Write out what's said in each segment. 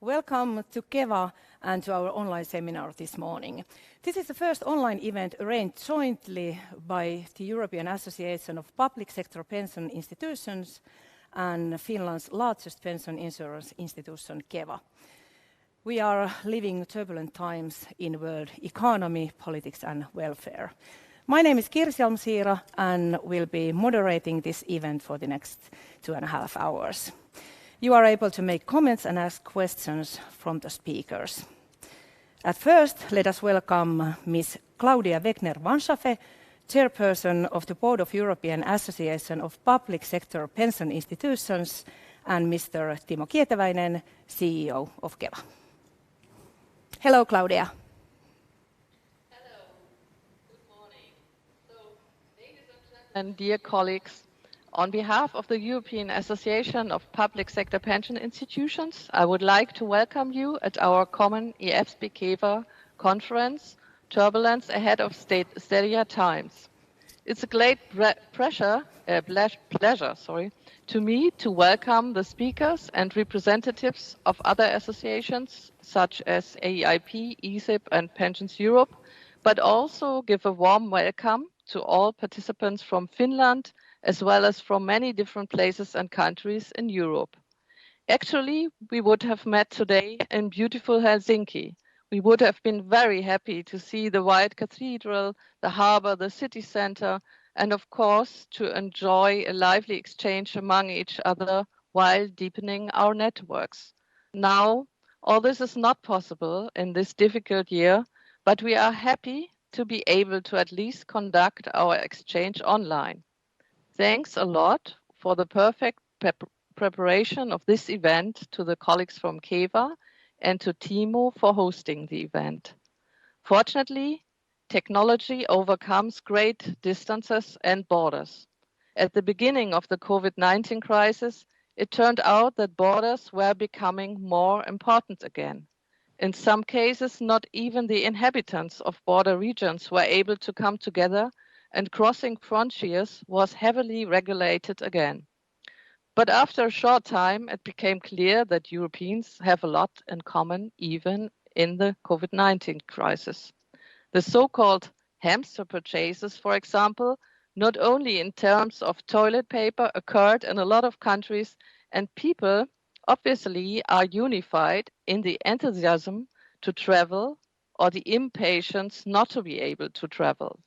Welcome to Keva and to our online seminar this morning. This is the first online event arranged jointly by the European Association of Public Sector Pension Institutions and Finland's largest pension insurance institution, Keva. We are living turbulent times in world economy, politics and welfare. My name is Kirsi Almsiira and will be moderating this event for the next 2.5 hours. You are able to make comments and ask questions from the speakers. At first, let us welcome Ms. Claudia Wegner-Wanschafe, Chairperson of the Board of European Association of Public Sector Pension Institutions, and Mr. Timo Kietäväinen, CEO of Keva. Hello, Claudia. And dear colleagues, on behalf of the European Association of Public Sector Pension Institutions, I would like to welcome you at our common EFSP Keva conference, Turbulence ahead of steadier times. It's a great pleasure to me to welcome the speakers and representatives of other associations such as AEIP, ESIP and Pensions Europe, but also give a warm welcome to all participants from Finland, as well as from many different places and countries in Europe. Actually, we would have met today in beautiful Helsinki. We would have been very happy to see the white cathedral, the harbor, the city center, and of course, to enjoy a lively exchange among each other while deepening our networks. Now, all this is not possible in this difficult year, but we are happy to be able to at least conduct our exchange online. Thanks a lot for the perfect preparation of this event to the colleagues from Keva and to Timo for hosting the event. Fortunately, technology overcomes great distances and borders. At the beginning of the COVID-19 crisis, it turned out that borders were becoming more important again. In some cases, not even the inhabitants of border regions were able to come together, and crossing frontiers was heavily regulated again. But after a short time, it became clear that Europeans have a lot in common, even in the COVID-19 crisis. The so-called hamster purchases, for example, not only in terms of toilet paper, occurred in a lot of countries, and people obviously are unified in the enthusiasm to travel or the impatience not to be able to travel.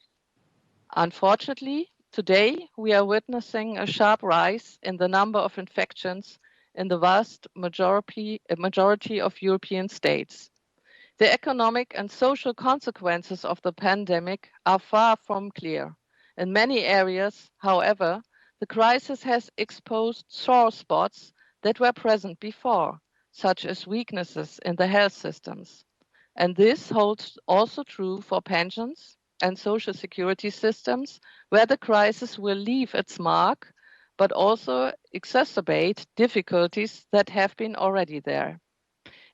Unfortunately, today we are witnessing a sharp rise in the number of infections in the vast majority of European states. The economic and social consequences of the pandemic are far from clear. In many areas, however, the crisis has exposed sore spots that were present before, such as weaknesses in the health systems. And this holds also true for pensions and social security systems, where the crisis will leave its mark, but also exacerbate difficulties that have been already there.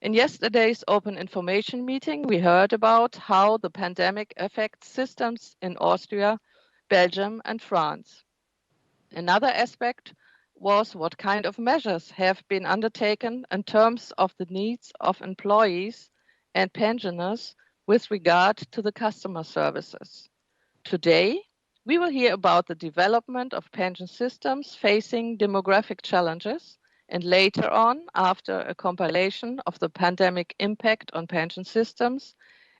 In yesterday's open information meeting, we heard about how the pandemic affects systems in Austria, Belgium, and France. Another aspect was what kind of measures have been undertaken in terms of the needs of employees and pensioners with regard to the customer services. Today, we will hear about the development of pension systems facing demographic challenges, and later on, after a compilation of the pandemic impact on pension systems,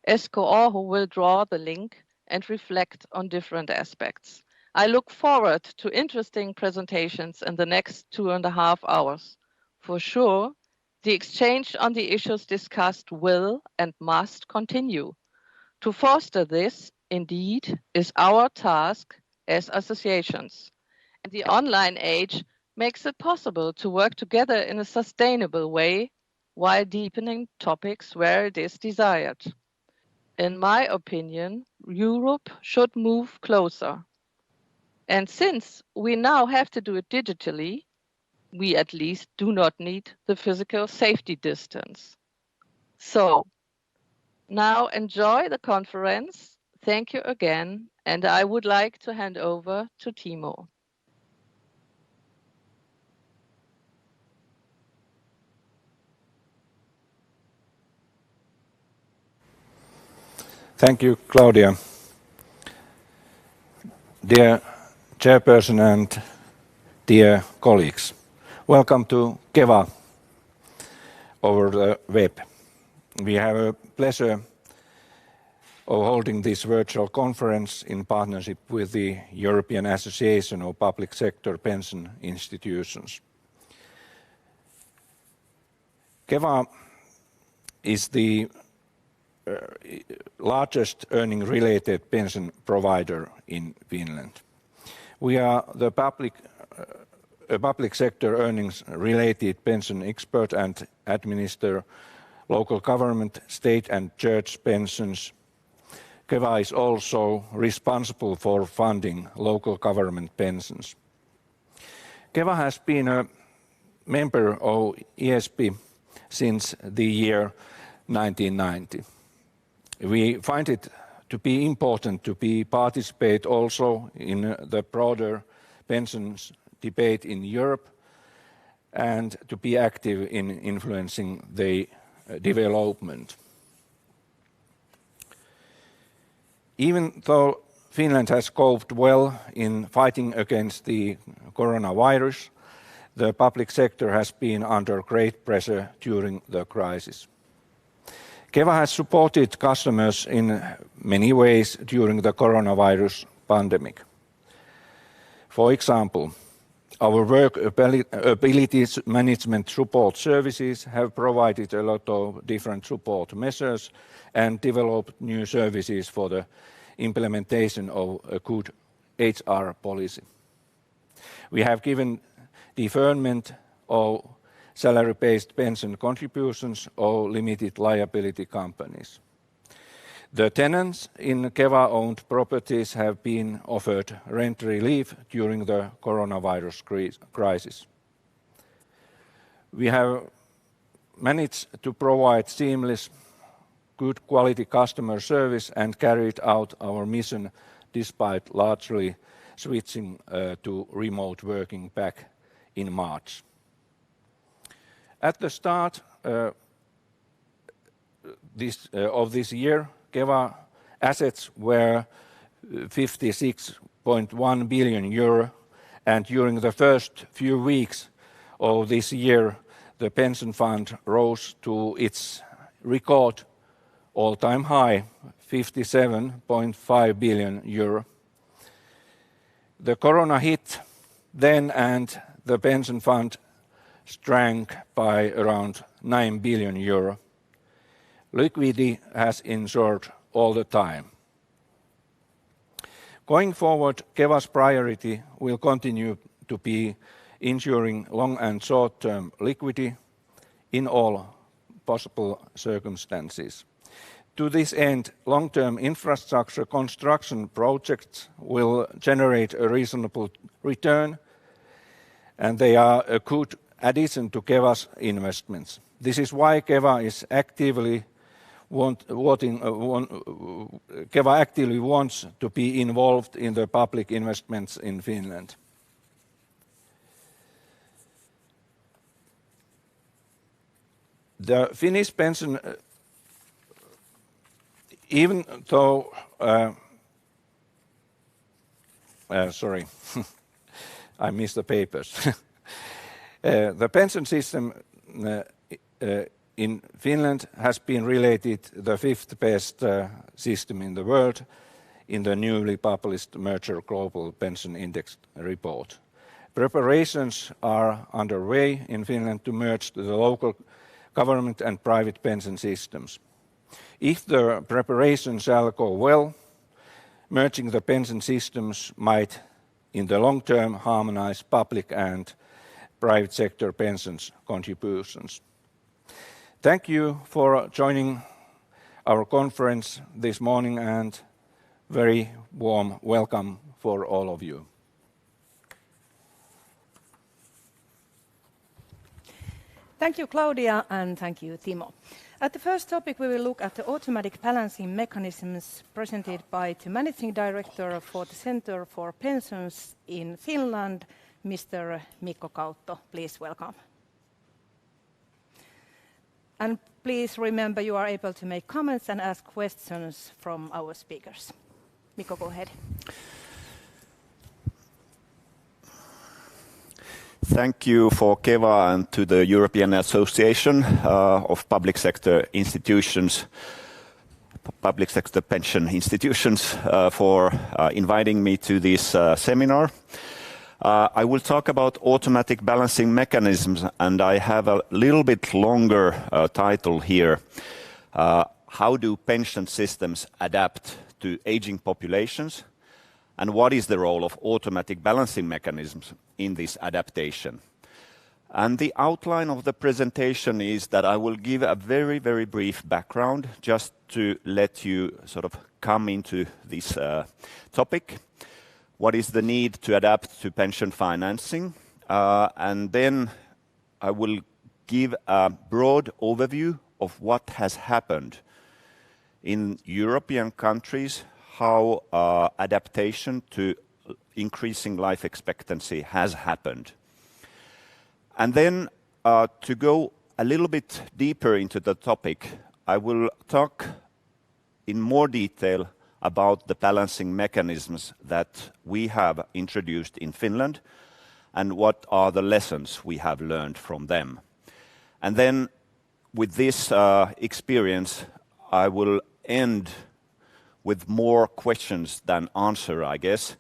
Esko Orhu will draw the link and reflect on different aspects. I look forward to interesting presentations in the next 2.5 hours. For sure, the exchange on the issues discussed will and must continue. To foster this, indeed, is our task as associations. And the online age makes it possible to work together in a sustainable way while deepening topics where it is desired. In my opinion, Europe should move closer. And since we now have to do it digitally, we at least do not need the physical safety distance. So now enjoy the conference. Thank you again. And I would like to hand over to Timo. Thank you, Claudia. Dear Chairperson and dear colleagues, welcome to Keva over the web. We have a pleasure of holding this virtual conference in partnership with the European Association of Public Sector Pension Institutions. Keva is the largest earning-related pension provider in Finland. We are the public sector earnings-related pension expert and administer local government, state and church pensions. Keva is also responsible for funding local government pensions. Keva has been a member of ESP since the year 1990. We find it to be important to participate also in the broader pensions debate in Europe and to be active in influencing the development. Even though Finland has coped well in fighting against the coronavirus, the public sector has been under great pressure during the crisis. Keva has supported customers in many ways during the coronavirus pandemic. For example, our work abilities management support services have provided a lot of different support measures and developed new services for the implementation of a good HR policy. We have given deferment of salary-based pension contributions of limited liability companies. The tenants in Keva-owned properties have been offered rent relief during the coronavirus crisis. We have managed to provide seamless, good quality customer service and carried out our mission despite largely switching to remote working back in March. At the start of this year, Keva assets were 56.1 billion euro, and during the first few weeks of this year, the pension fund rose to its record all-time high, 57.5 billion euro. The corona hit then, and the pension fund shrank by around 9 billion euro. Liquidity has ensured all the time. Going forward, Keva's priority will continue to be ensuring long and short-term liquidity in all possible circumstances. To this end, long-term infrastructure construction projects will generate a reasonable return, and they are a good addition to Keva's investments. This is why Keva actively wants to be involved in the public investments in Finland. The Finnish pension, even though, sorry, I missed the papers. The pension system in Finland has been rated the fifth best system in the world in the newly published Mercer Global Pension Index report. Preparations are underway in Finland to merge the local government and private pension systems. If the preparations shall go well, merging the pension systems might, in the long term, harmonize public and private sector pensions contributions. Thank you for joining our conference this morning, and very warm welcome for all of you. Thank you, Claudia, and thank you, Timo. At the first topic, we will look at the automatic balancing mechanisms presented by the Managing Director for the Center for Pensions in Finland, Mr. Mikko Kautto. Please welcome. And please remember you are able to make comments and ask questions from our speakers. Mikko, go ahead. Thank you for Keva and to the European Association of Public Sector Institutions, Public Sector Pension Institutions, for inviting me to this seminar. I will talk about automatic balancing mechanisms, and I have a little bit longer title here. How do pension systems adapt to aging populations? And what is the role of automatic balancing mechanisms in this adaptation? And the outline of the presentation is that I will give a very, very brief background just to let you sort of come into this topic. What is the need to adapt to pension financing? And then I will give a broad overview of what has happened in European countries, how adaptation to increasing life expectancy has happened. And then to go a little bit deeper into the topic, I will talk in more detail about the balancing mechanisms that we have introduced in Finland and what are the lessons we have learned from them. And then with this experience, I will end with more questions than answer, I guess,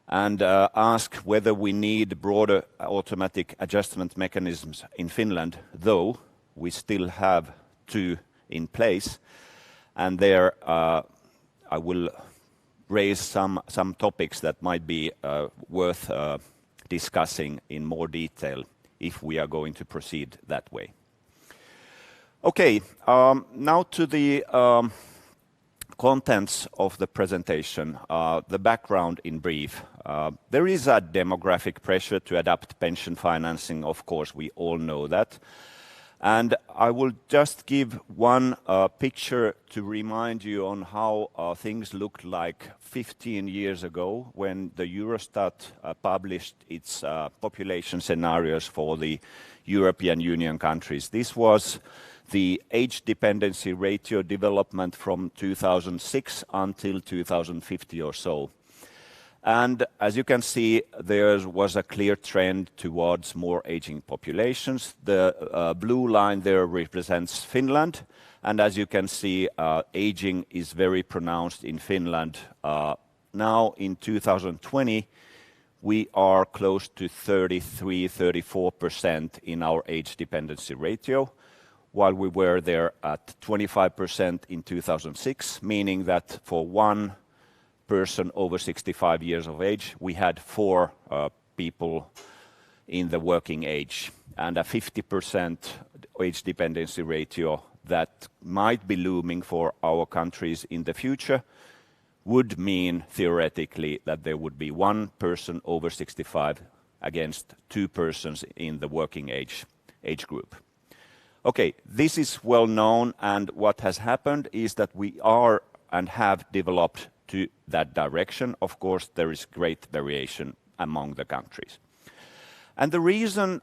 and ask whether we need broader automatic adjustment mechanisms in Finland, though we still have two in place. And there I will raise some topics that might be worth discussing in more detail if we are going to proceed that way. Okay, now to the contents of the presentation, the background in brief. There is a demographic pressure to adapt pension financing, of course, we all know that. And I will just give one picture to remind you on how things looked like 15 years ago when the Eurostat published its population scenarios for the European Union countries. This was the age dependency ratio development from 2006 until 2050 or so. And as you can see, there was a clear trend towards more aging populations. The blue line there represents Finland. And as you can see, aging is very pronounced in Finland. Now in 2020, we are close to 33-34% in our age dependency ratio, while we were there at 25% in 2006, meaning that for one person over 65 years of age, we had 4 people in the working age, and a 50% age dependency ratio that might be looming for our countries in the future would mean theoretically that there would be 1 person over 65 against 2 persons in the working age group. Okay, this is well known, and what has happened is that we are and have developed to that direction. Of course, there is great variation among the countries. And the reason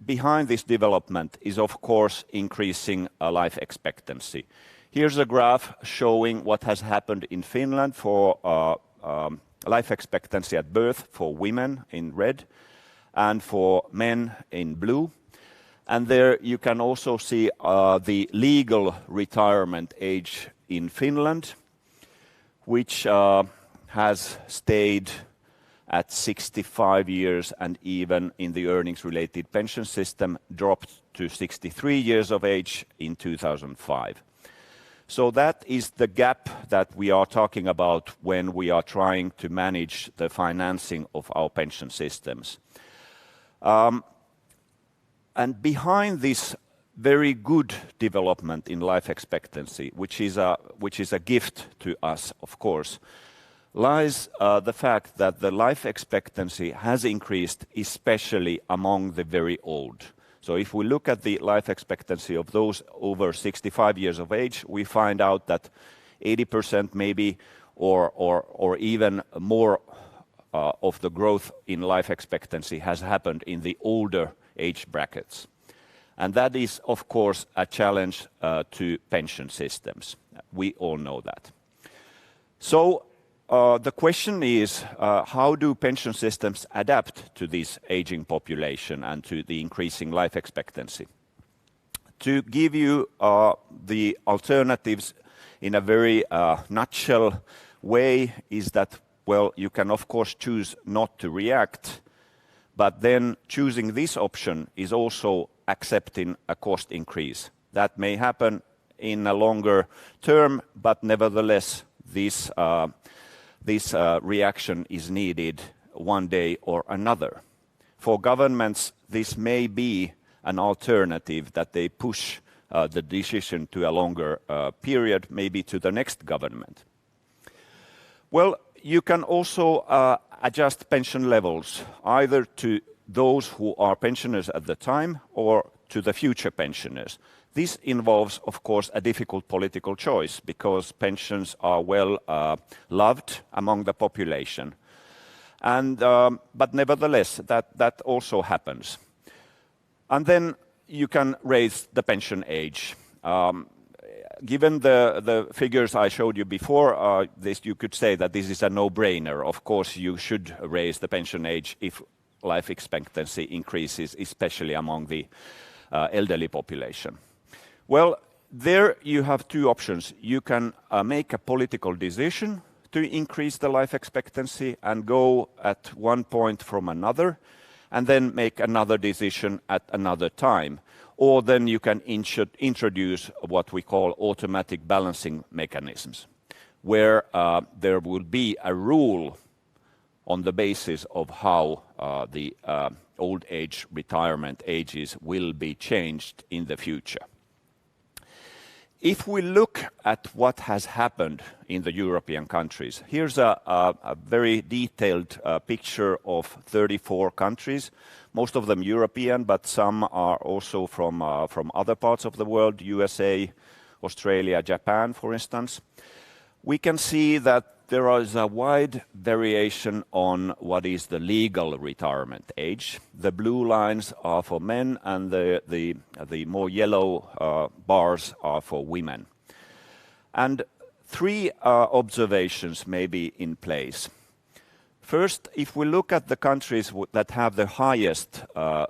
behind this development is, of course, increasing life expectancy. Here's a graph showing what has happened in Finland for life expectancy at birth for women in red and for men in blue. And there you can also see the legal retirement age in Finland, which has stayed at 65 years, and even in the earnings-related pension system dropped to 63 years of age in 2005. So that is the gap that we are talking about when we are trying to manage the financing of our pension systems. And behind this very good development in life expectancy, which is a gift to us, of course, lies the fact that the life expectancy has increased, especially among the very old. So if we look at the life expectancy of those over 65 years of age, we find out that 80% maybe or even more of the growth in life expectancy has happened in the older age brackets. And that is, of course, a challenge to pension systems. We all know that. So the question is, how do pension systems adapt to this aging population and to the increasing life expectancy? To give you the alternatives in a very nutshell way is that, well, you can of course choose not to react, but then choosing this option is also accepting a cost increase. That may happen in a longer term, but nevertheless, this reaction is needed one day or another. For governments, this may be an alternative that they push the decision to a longer period, maybe to the next government. Well, you can also adjust pension levels, either to those who are pensioners at the time or to the future pensioners. This involves, of course, a difficult political choice because pensions are well loved among the population. And, but nevertheless, that also happens. And then you can raise the pension age. Given the figures I showed you before, you could say that this is a no-brainer. Of course, you should raise the pension age if life expectancy increases, especially among the elderly population. Well, there you have two options. You can make a political decision to increase the life expectancy and go at one point from another, and then make another decision at another time. Or then you can introduce what we call automatic balancing mechanisms, where there will be a rule on the basis of how the old age retirement ages will be changed in the future. If we look at what has happened in the European countries, here's a very detailed picture of 34 countries, most of them European, but some are also from other parts of the world, USA, Australia, Japan, for instance. We can see that there is a wide variation on what is the legal retirement age. The blue lines are for men and the more yellow bars are for women. And three observations may be in place. First, if we look at the countries that have the highest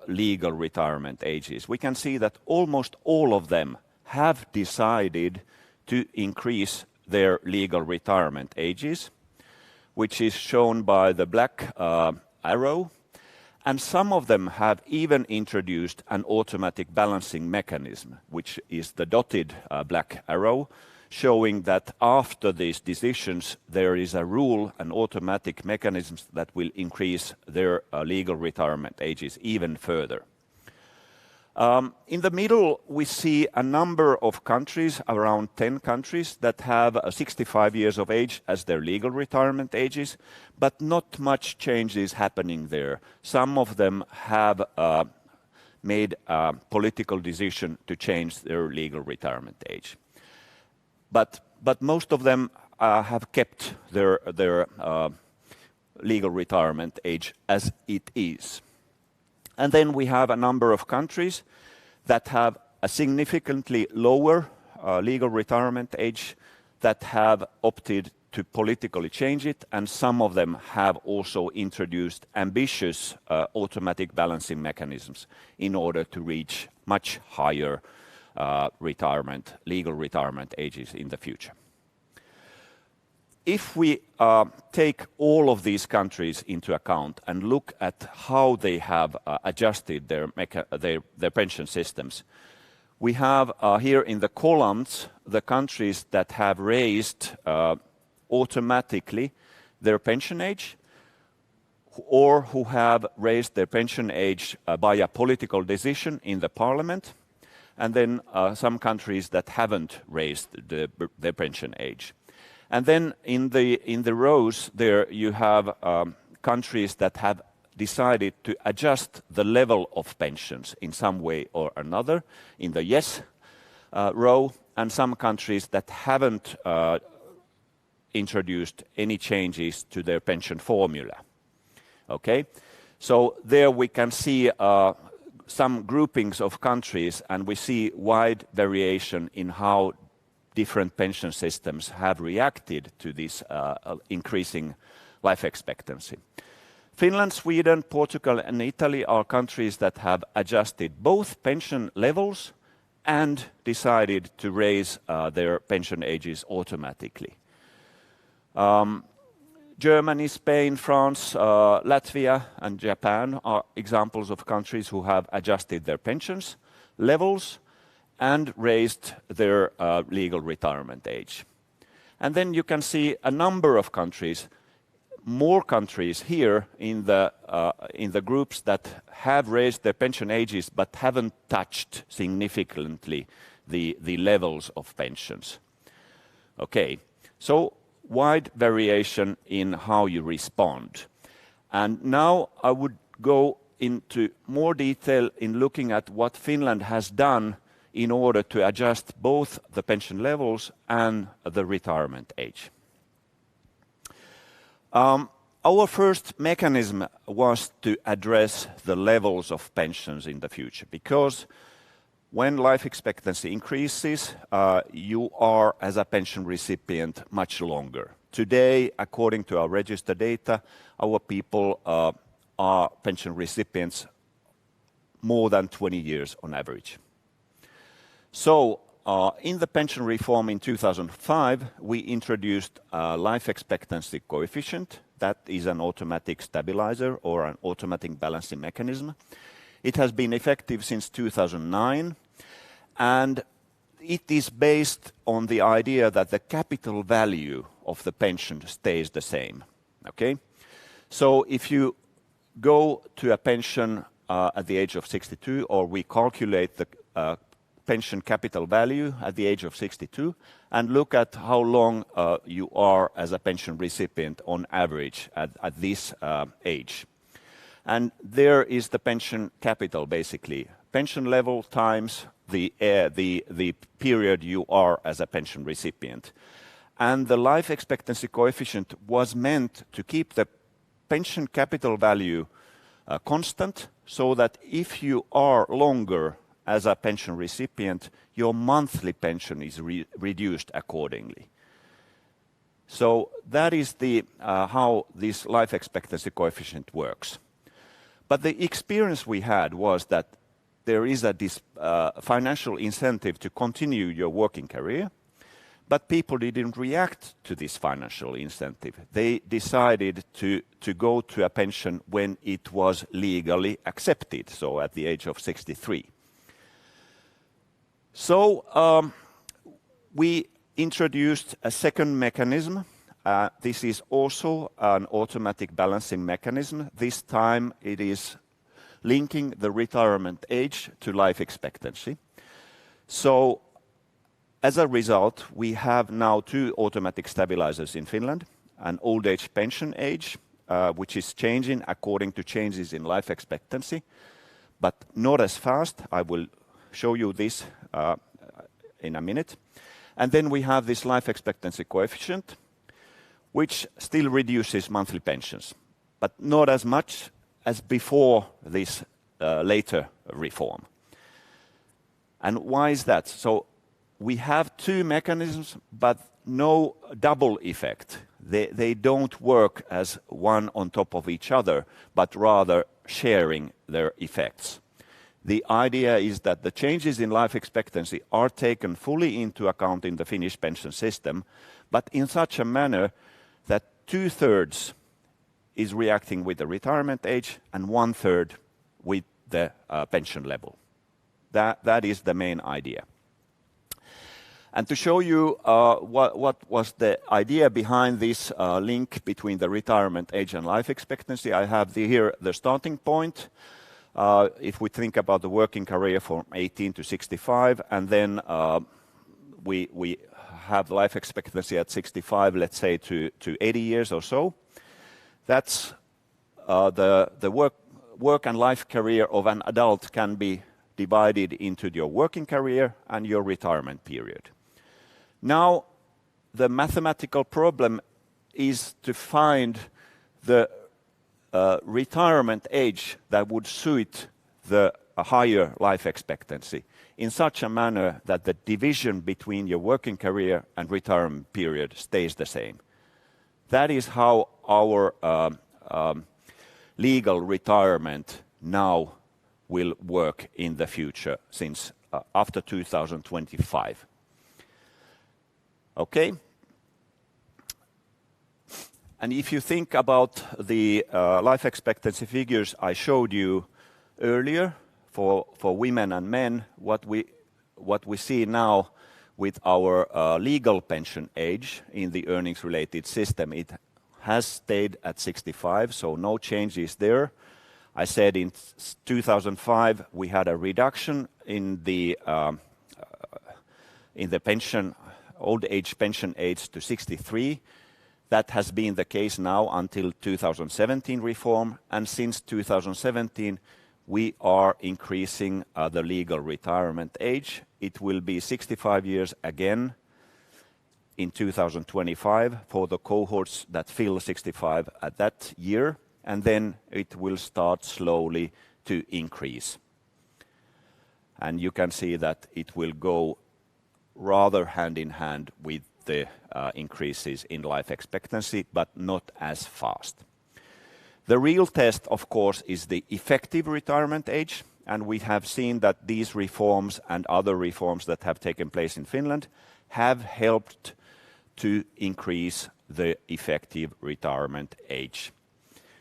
legal retirement ages, we can see that almost all of them have decided to increase their legal retirement ages, which is shown by the black arrow. And some of them have even introduced an automatic balancing mechanism, which is the dotted black arrow, showing that after these decisions, there is a rule and automatic mechanisms that will increase their legal retirement ages even further. In the middle, we see a number of countries, around 10 countries, that have 65 years of age as their legal retirement ages, but not much change is happening there. Some of them have made a political decision to change their legal retirement age. But most of them have kept their legal retirement age as it is. And then we have a number of countries that have a significantly lower legal retirement age that have opted to politically change it, and some of them have also introduced ambitious automatic balancing mechanisms in order to reach much higher legal retirement ages in the future. If we take all of these countries into account and look at how they have adjusted their pension systems, we have here in the columns the countries that have raised automatically their pension age, or who have raised their pension age by a political decision in the parliament, and then some countries that haven't raised their pension age. And then in the rows there you have countries that have decided to adjust the level of pensions in some way or another in the yes row, and some countries that haven't introduced any changes to their pension formula. Okay, so there we can see some groupings of countries, and we see wide variation in how different pension systems have reacted to this increasing life expectancy. Finland, Sweden, Portugal, and Italy are countries that have adjusted both pension levels and decided to raise their pension ages automatically. Germany, Spain, France, Latvia, and Japan are examples of countries who have adjusted their pensions levels and raised their legal retirement age. And then you can see a number of countries, more countries here in the groups that have raised their pension ages but haven't touched significantly the levels of pensions. Okay, so wide variation in how you respond. And now I would go into more detail in looking at what Finland has done in order to adjust both the pension levels and the retirement age. Our first mechanism was to address the levels of pensions in the future, because when life expectancy increases, you are, as a pension recipient, much longer. Today, according to our register data, our people are pension recipients more than 20 years on average. So, in the pension reform in 2005, we introduced a life expectancy coefficient. That is an automatic stabilizer or an automatic balancing mechanism. It has been effective since 2009, and it is based on the idea that the capital value of the pension stays the same. Okay? So if you go to a pension at the age of 62, or we calculate the pension capital value at the age of 62, and look at how long you are as a pension recipient on average at this age. And there is the pension capital, basically. Pension level times the period you are as a pension recipient. And the life expectancy coefficient was meant to keep the pension capital value constant, so that if you are longer as a pension recipient, your monthly pension is reduced accordingly. So that is how this life expectancy coefficient works. But the experience we had was that there is this financial incentive to continue your working career, but people didn't react to this financial incentive. They decided to go to a pension when it was legally accepted, so at the age of 63. So we introduced a second mechanism. This is also an automatic balancing mechanism. This time it is linking the retirement age to life expectancy. So as a result, we have now two automatic stabilizers in Finland: an old age pension age, which is changing according to changes in life expectancy, but not as fast. I will show you this in a minute. And then we have this life expectancy coefficient, which still reduces monthly pensions, but not as much as before this later reform. And why is that? So we have two mechanisms, but no double effect. They don't work as one on top of each other, but rather sharing their effects. The idea is that the changes in life expectancy are taken fully into account in the Finnish pension system, but in such a manner that 2/3 is reacting with the retirement age and 1/3 with the pension level. That is the main idea. And to show you what was the idea behind this link between the retirement age and life expectancy, I have here the starting point. If we think about the working career from 18 to 65, and then we have life expectancy at 65, let's say to 80 years or so, that's the work and life career of an adult can be divided into your working career and your retirement period. Now, the mathematical problem is to find the retirement age that would suit the a higher life expectancy in such a manner that the division between your working career and retirement period stays the same. That is how our legal retirement now will work in the future since after 2025. Okay? And if you think about the life expectancy figures I showed you earlier for women and men, what we see now with our legal pension age in the earnings-related system, it has stayed at 65, so no changes there. I said in 2005 we had a reduction in the pension, old age pension age to 63. That has been the case now until 2017 reform, and since 2017 we are increasing the legal retirement age. It will be 65 years again in 2025 for the cohorts that fill 65 at that year, and then it will start slowly to increase. And you can see that it will go rather hand in hand with the increases in life expectancy, but not as fast. The real test, of course, is the effective retirement age, and we have seen that these reforms and other reforms that have taken place in Finland have helped to increase the effective retirement age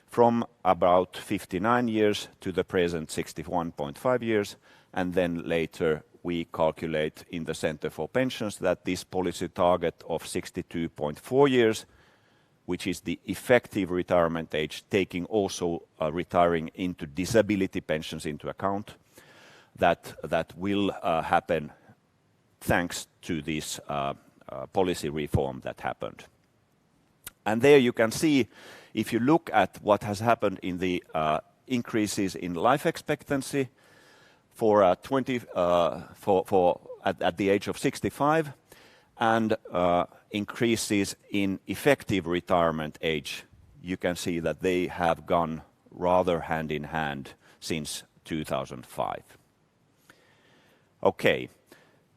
from about 59 years to the present 61.5 years, and then later we calculate in the Center for Pensions that this policy target of 62.4 years, which is the effective retirement age, taking also retiring into disability pensions into account, that will happen thanks to this policy reform that happened. And there you can see, if you look at what has happened in the increases in life expectancy for at the age of 65 and increases in effective retirement age, you can see that they have gone rather hand in hand since 2005. Okay,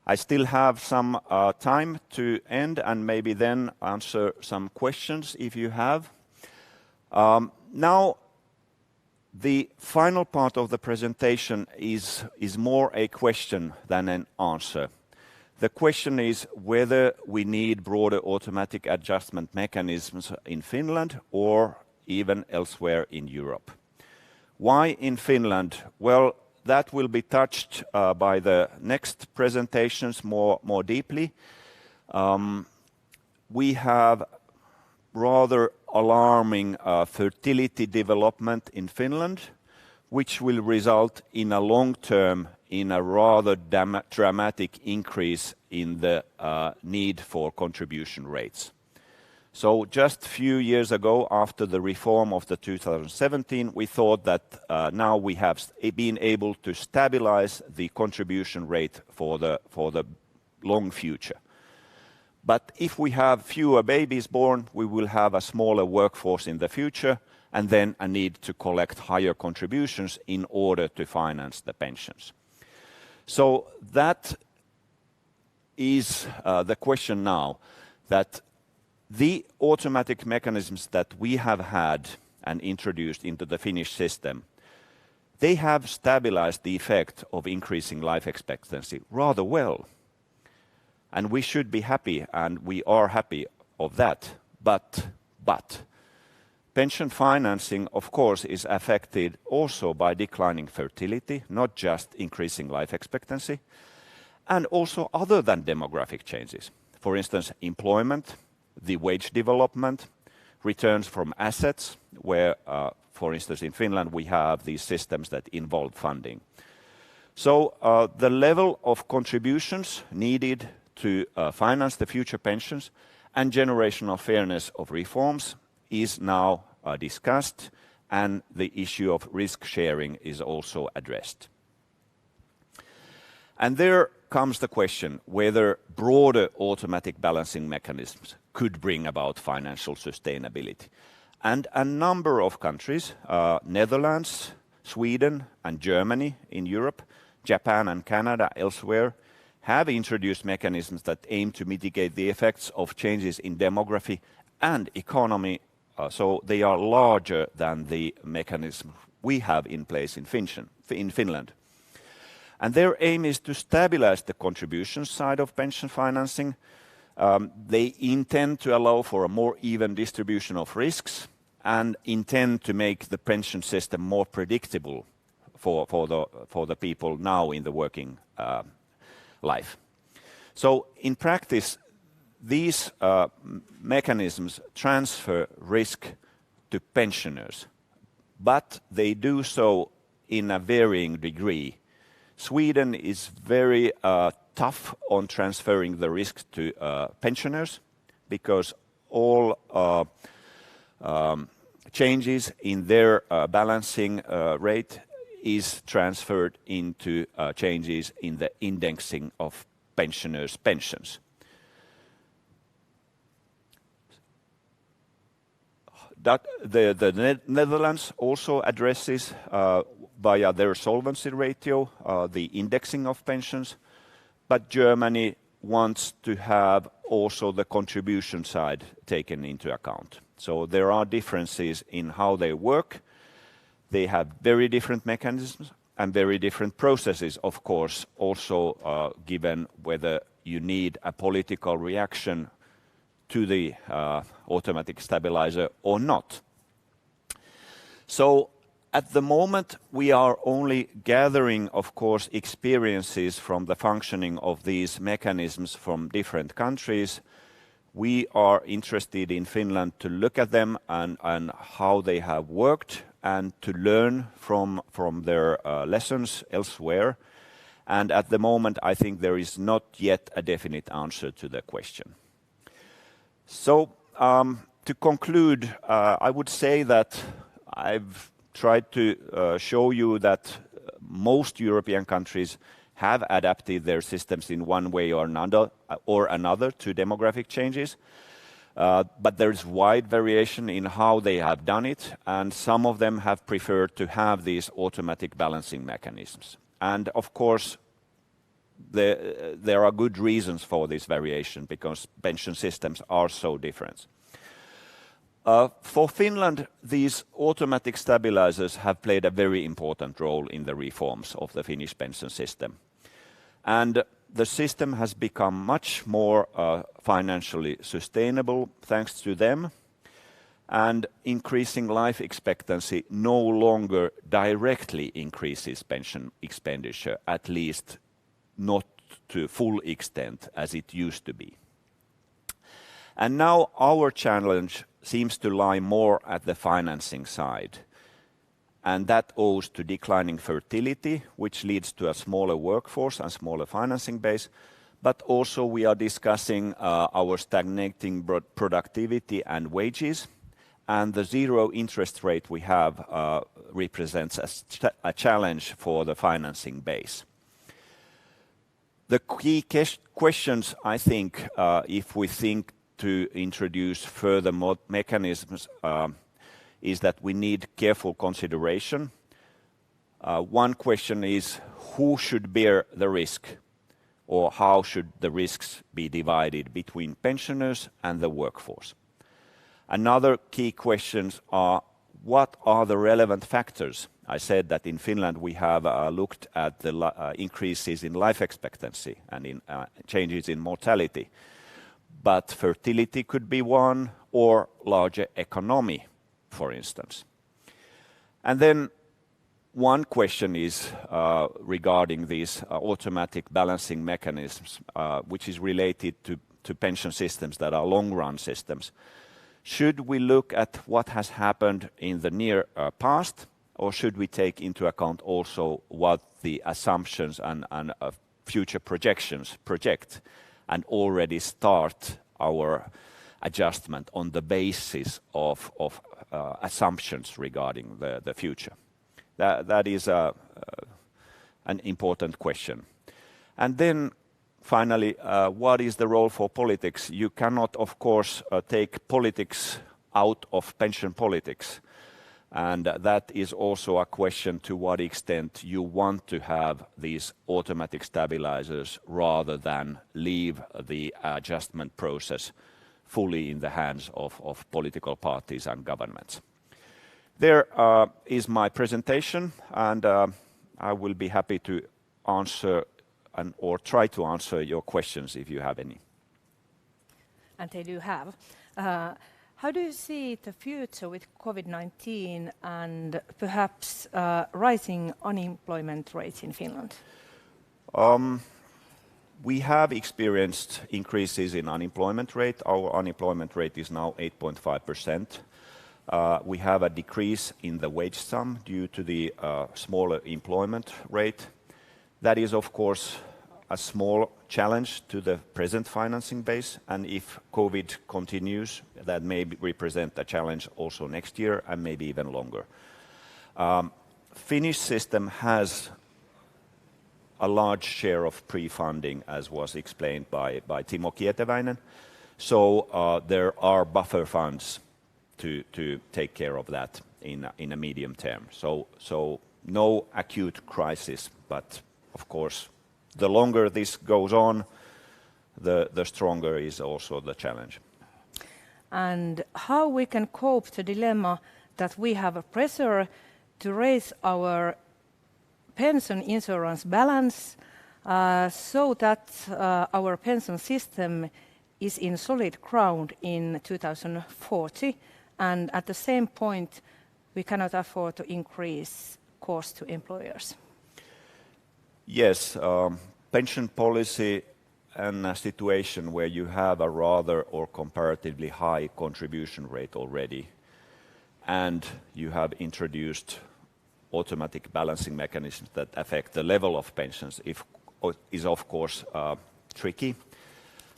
I still have some time to end and maybe then answer some questions if you have. Now, the final part of the presentation is more a question than an answer. The question is whether we need broader automatic adjustment mechanisms in Finland or even elsewhere in Europe. Why in Finland? Well, that will be touched by the next presentations more deeply. We have rather alarming fertility development in Finland, which will result in a long term in a rather dramatic increase in the need for contribution rates. So just a few years ago, after the reform of the 2017, we thought that now we have been able to stabilize the contribution rate for the long future. But if we have fewer babies born, we will have a smaller workforce in the future, and then a need to collect higher contributions in order to finance the pensions. So that is the question now, that the automatic mechanisms that we have had and introduced into the Finnish system, they have stabilized the effect of increasing life expectancy rather well. And we should be happy, and we are happy of that. But pension financing, of course, is affected also by declining fertility, not just increasing life expectancy, and also other than demographic changes. For instance, employment, the wage development, returns from assets, where, for instance, in Finland, we have these systems that involve funding. So the level of contributions needed to finance the future pensions and generational fairness of reforms is now discussed, and the issue of risk sharing is also addressed. And there comes the question whether broader automatic balancing mechanisms could bring about financial sustainability. And a number of countries, Netherlands, Sweden and Germany in Europe, Japan and Canada elsewhere, have introduced mechanisms that aim to mitigate the effects of changes in demography and economy, so they are larger than the mechanism we have in place in Finland. And their aim is to stabilize the contribution side of pension financing. They intend to allow for a more even distribution of risks and intend to make the pension system more predictable for the people now in the working life. So in practice, these mechanisms transfer risk to pensioners, but they do so in a varying degree. Sweden is very tough on transferring the risk to pensioners because all changes in their balancing rate is transferred into changes in the indexing of pensioners' pensions. The Netherlands also addresses via their solvency ratio the indexing of pensions, but Germany wants to have also the contribution side taken into account. So there are differences in how they work. They have very different mechanisms and very different processes, of course, also given whether you need a political reaction to the automatic stabilizer or not. So at the moment, we are only gathering, of course, experiences from the functioning of these mechanisms from different countries. We are interested in Finland to look at them and how they have worked and to learn from their lessons elsewhere. And at the moment, I think there is not yet a definite answer to the question. So to conclude, I would say that I've tried to show you that most European countries have adapted their systems in one way or another to demographic changes. But there is wide variation in how they have done it, and some of them have preferred to have these automatic balancing mechanisms. And of course, there are good reasons for this variation because pension systems are so different. For Finland, these automatic stabilizers have played a very important role in the reforms of the Finnish pension system. And the system has become much more financially sustainable thanks to them. And increasing life expectancy no longer directly increases pension expenditure, at least not to full extent as it used to be. And now our challenge seems to lie more at the financing side. And that owes to declining fertility, which leads to a smaller workforce and smaller financing base. But also we are discussing our stagnating productivity and wages. And the zero interest rate we have represents a challenge for the financing base. The key questions, I think, if we think to introduce further mechanisms, is that we need careful consideration. One question is who should bear the risk, or how should the risks be divided between pensioners and the workforce? Another key questions are what are the relevant factors? I said that in Finland we have looked at the increases in life expectancy and in changes in mortality. But fertility could be one, or larger economy, for instance. And then one question is regarding these automatic balancing mechanisms, which is related to pension systems that are long-run systems. Should we look at what has happened in the near past, or should we take into account also what the assumptions and future projections project, and already start our adjustment on the basis of assumptions regarding the future? That is an important question. And then finally, what is the role for politics? You cannot, of course, take politics out of pension politics. And that is also a question to what extent you want to have these automatic stabilizers rather than leave the adjustment process fully in the hands of political parties and governments. There is my presentation, and I will be happy to answer or try to answer your questions if you have any. And they do have. How do you see the future with COVID-19 and perhaps rising unemployment rates in Finland? We have experienced increases in unemployment rate. Our unemployment rate is now 8.5%. We have a decrease in the wage sum due to the smaller employment rate. That is, of course, a small challenge to the present financing base, and if COVID continues, that may represent a challenge also next year and maybe even longer. Finnish system has a large share of pre-funding, as was explained by Timo Kieteväinen, so there are buffer funds to take care of that in a medium term. So no acute crisis, but of course, the longer this goes on, the stronger is also the challenge. And how we can cope the dilemma that we have a pressure to raise our pension insurance balance so that our pension system is in solid ground in 2040, and at the same point we cannot afford to increase costs to employers. Yes, pension policy and a situation where you have a rather or comparatively high contribution rate already, and you have introduced automatic balancing mechanisms that affect the level of pensions is of course tricky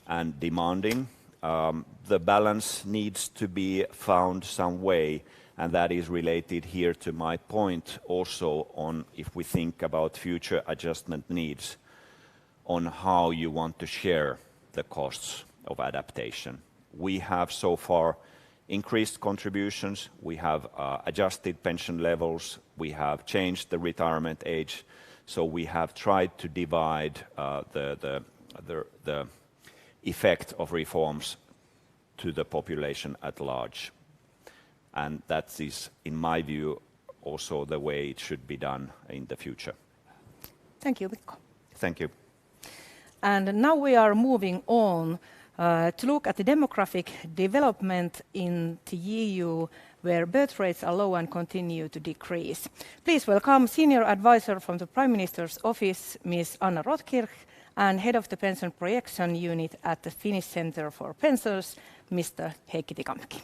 and demanding. The balance needs to be found some way, and that is related here to my point also on if we think about future adjustment needs on how you want to share the costs of adaptation. We have so far increased contributions, we have adjusted pension levels, we have changed the retirement age, so we have tried to divide the effect of reforms to the population at large. And that is, in my view, also the way it should be done in the future. Thank you, Mikko. Thank you. And now we are moving on to look at the demographic development in the EU, where birth rates are low and continue to decrease. Please welcome Senior Advisor from the Prime Minister's Office, Ms. Anna Rotkirch, and Head of the Pension Projection Unit at the Finnish Centre for Pensions, Mr. Heikki Tikamäki.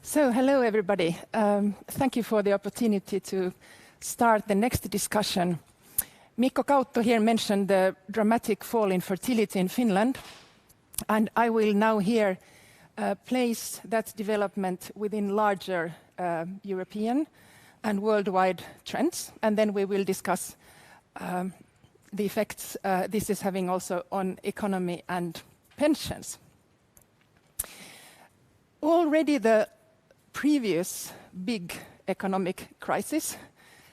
So, hello everybody. Thank you for the opportunity to start the next discussion. Mikko Kautto here mentioned the dramatic fall in fertility in Finland, and I will now here place that development within larger European and worldwide trends, and then we will discuss the effects this is having also on economy and pensions. Already the previous big economic crisis,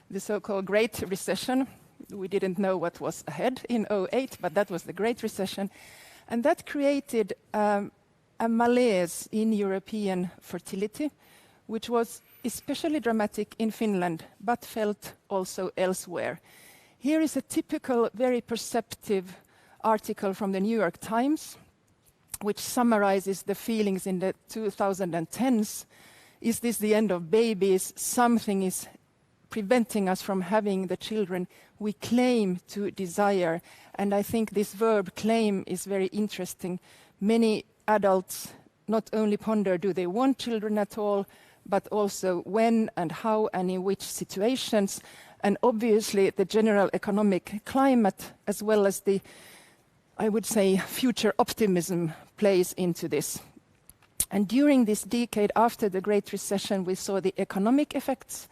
the so-called Great Recession, we didn't know what was ahead in 2008, but that was the Great Recession, and that created a malaise in European fertility, which was especially dramatic in Finland, but felt also elsewhere. Here is a typical, very perceptive article from the New York Times, which summarizes the feelings in the 2010s. Is this the end of babies? Something is preventing us from having the children we claim to desire. And I think this verb claim is very interesting. Many adults not only ponder do they want children at all, but also when and how and in which situations. And obviously the general economic climate, as well as the, I would say, future optimism plays into this. And during this decade after the Great Recession, we saw the economic effects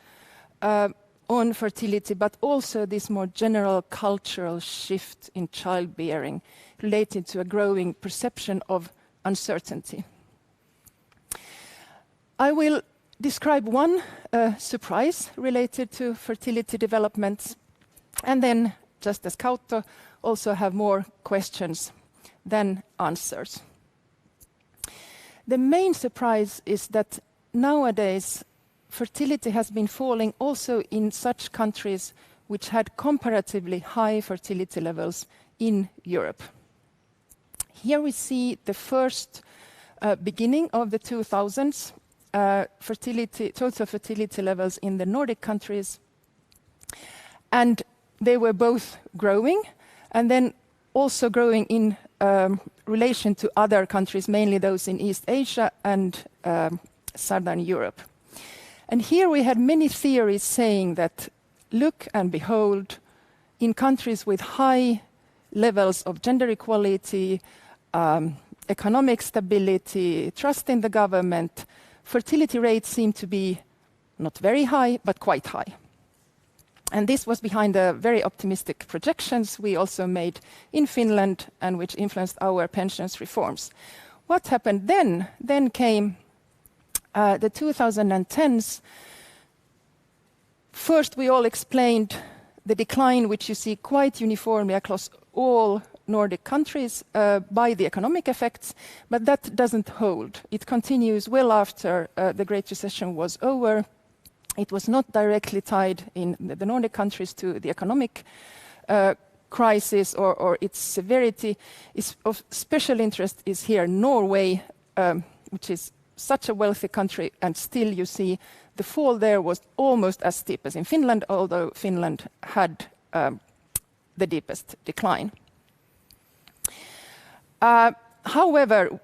on fertility, but also this more general cultural shift in childbearing related to a growing perception of uncertainty. I will describe one surprise related to fertility developments, and then, just as Kauto, also have more questions than answers. The main surprise is that nowadays fertility has been falling also in such countries which had comparatively high fertility levels in Europe. Here we see the first beginning of the 2000s, total fertility levels in the Nordic countries, and they were both growing and then also growing in relation to other countries, mainly those in East Asia and Southern Europe. And here we had many theories saying that, look and behold, in countries with high levels of gender equality, economic stability, trust in the government, fertility rates seem to be not very high, but quite high. And this was behind the very optimistic projections we also made in Finland and which influenced our pensions reforms. What happened then? Then came the 2010s. First, we all explained the decline, which you see quite uniformly across all Nordic countries by the economic effects, but that doesn't hold. It continues well after the Great Recession was over. It was not directly tied in the Nordic countries to the economic crisis or its severity. Of special interest is here Norway, which is such a wealthy country, and still you see the fall there was almost as steep as in Finland, although Finland had the deepest decline. However,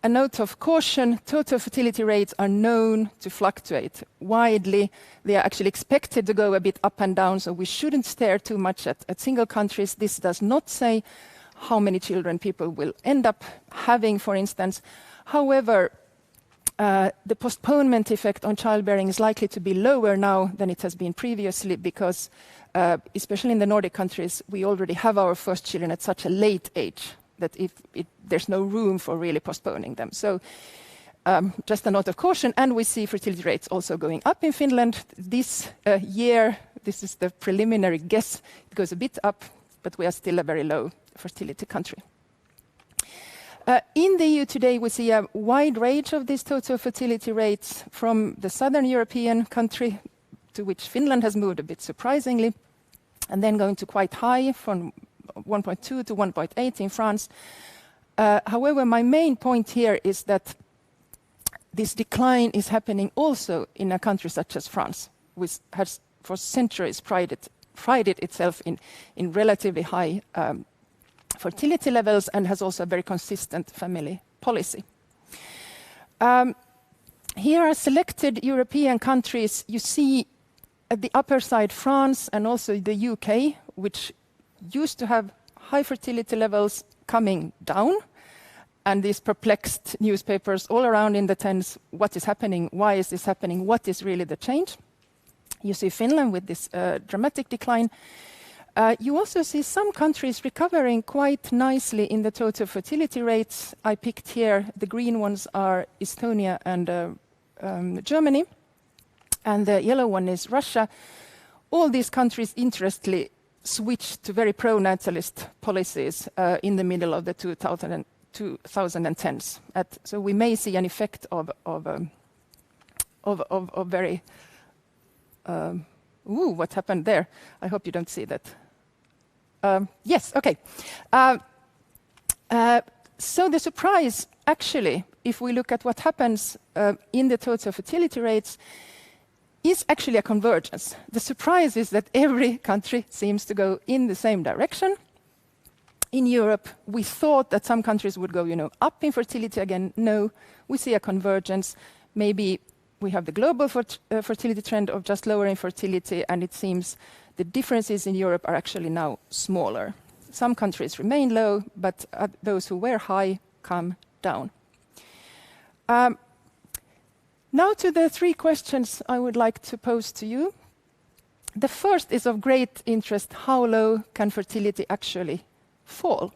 a note of caution, total fertility rates are known to fluctuate widely. They are actually expected to go a bit up and down, so we shouldn't stare too much at single countries. This does not say how many children people will end up having, for instance. However, the postponement effect on childbearing is likely to be lower now than it has been previously because, especially in the Nordic countries, we already have our first children at such a late age that there's no room for really postponing them. So just a note of caution, and we see fertility rates also going up in Finland this year. This is the preliminary guess. It goes a bit up, but we are still a very low fertility country. In the EU today, we see a wide range of these total fertility rates from the southern European country, to which Finland has moved a bit surprisingly, and then going to quite high from 1.2 to 1.8 in France. However, my main point here is that this decline is happening also in a country such as France, which has for centuries prided itself in relatively high fertility levels and has also a very consistent family policy. Here are selected European countries. You see at the upper side France and also the UK, which used to have high fertility levels coming down, and these perplexed newspapers all around in the tens, what is happening, why is this happening, what is really the change? You see Finland with this dramatic decline. You also see some countries recovering quite nicely in the total fertility rates. I picked here, the green ones are Estonia and Germany, and the yellow one is Russia. All these countries, interestingly, switched to very pro-natalist policies in the middle of the 2010s. So we may see an effect of very... what happened there? I hope you don't see that. Yes, okay. So the surprise, actually, if we look at what happens in the total fertility rates, is actually a convergence. The surprise is that every country seems to go in the same direction. in Europe, we thought that some countries would go, up in fertility again. No, we see a convergence. Maybe we have the global fertility trend of just lowering fertility, and it seems the differences in Europe are actually now smaller. Some countries remain low, but those who were high come down. Now to the 3 questions I would like to pose to you. The first is of great interest: how low can fertility actually fall?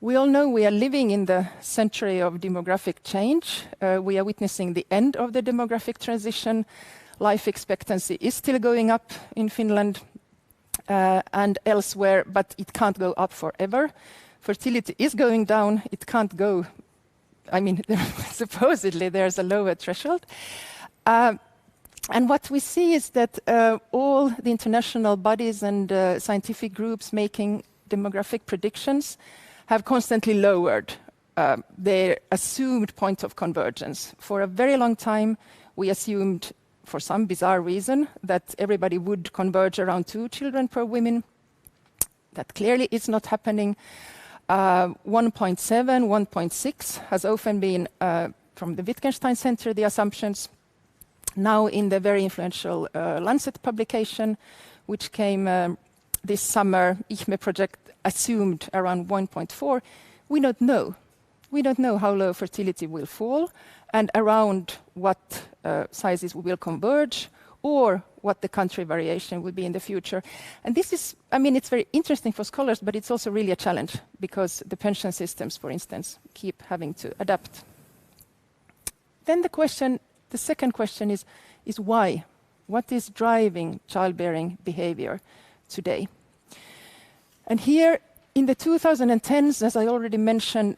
We all know we are living in the century of demographic change. We are witnessing the end of the demographic transition. Life expectancy is still going up in Finland and elsewhere, but it can't go up forever. Fertility is going down. It can't go, supposedly there's a lower threshold. And what we see is that all the international bodies and scientific groups making demographic predictions have constantly lowered their assumed point of convergence. For a very long time, we assumed, for some bizarre reason, that everybody would converge around 2 children per woman. That clearly is not happening. 1.7, 1.6 has often been, from the Wittgenstein Center, the assumptions. Now in the very influential Lancet publication, which came this summer, ICHME project assumed around 1.4. We don't know. We don't know how low fertility will fall and around what sizes will converge, or what the country variation will be in the future. And this is, it's very interesting for scholars, but it's also really a challenge because the pension systems, for instance, keep having to adapt. Then the second question is why? What is driving childbearing behavior today? And here in the 2010s, as I already mentioned,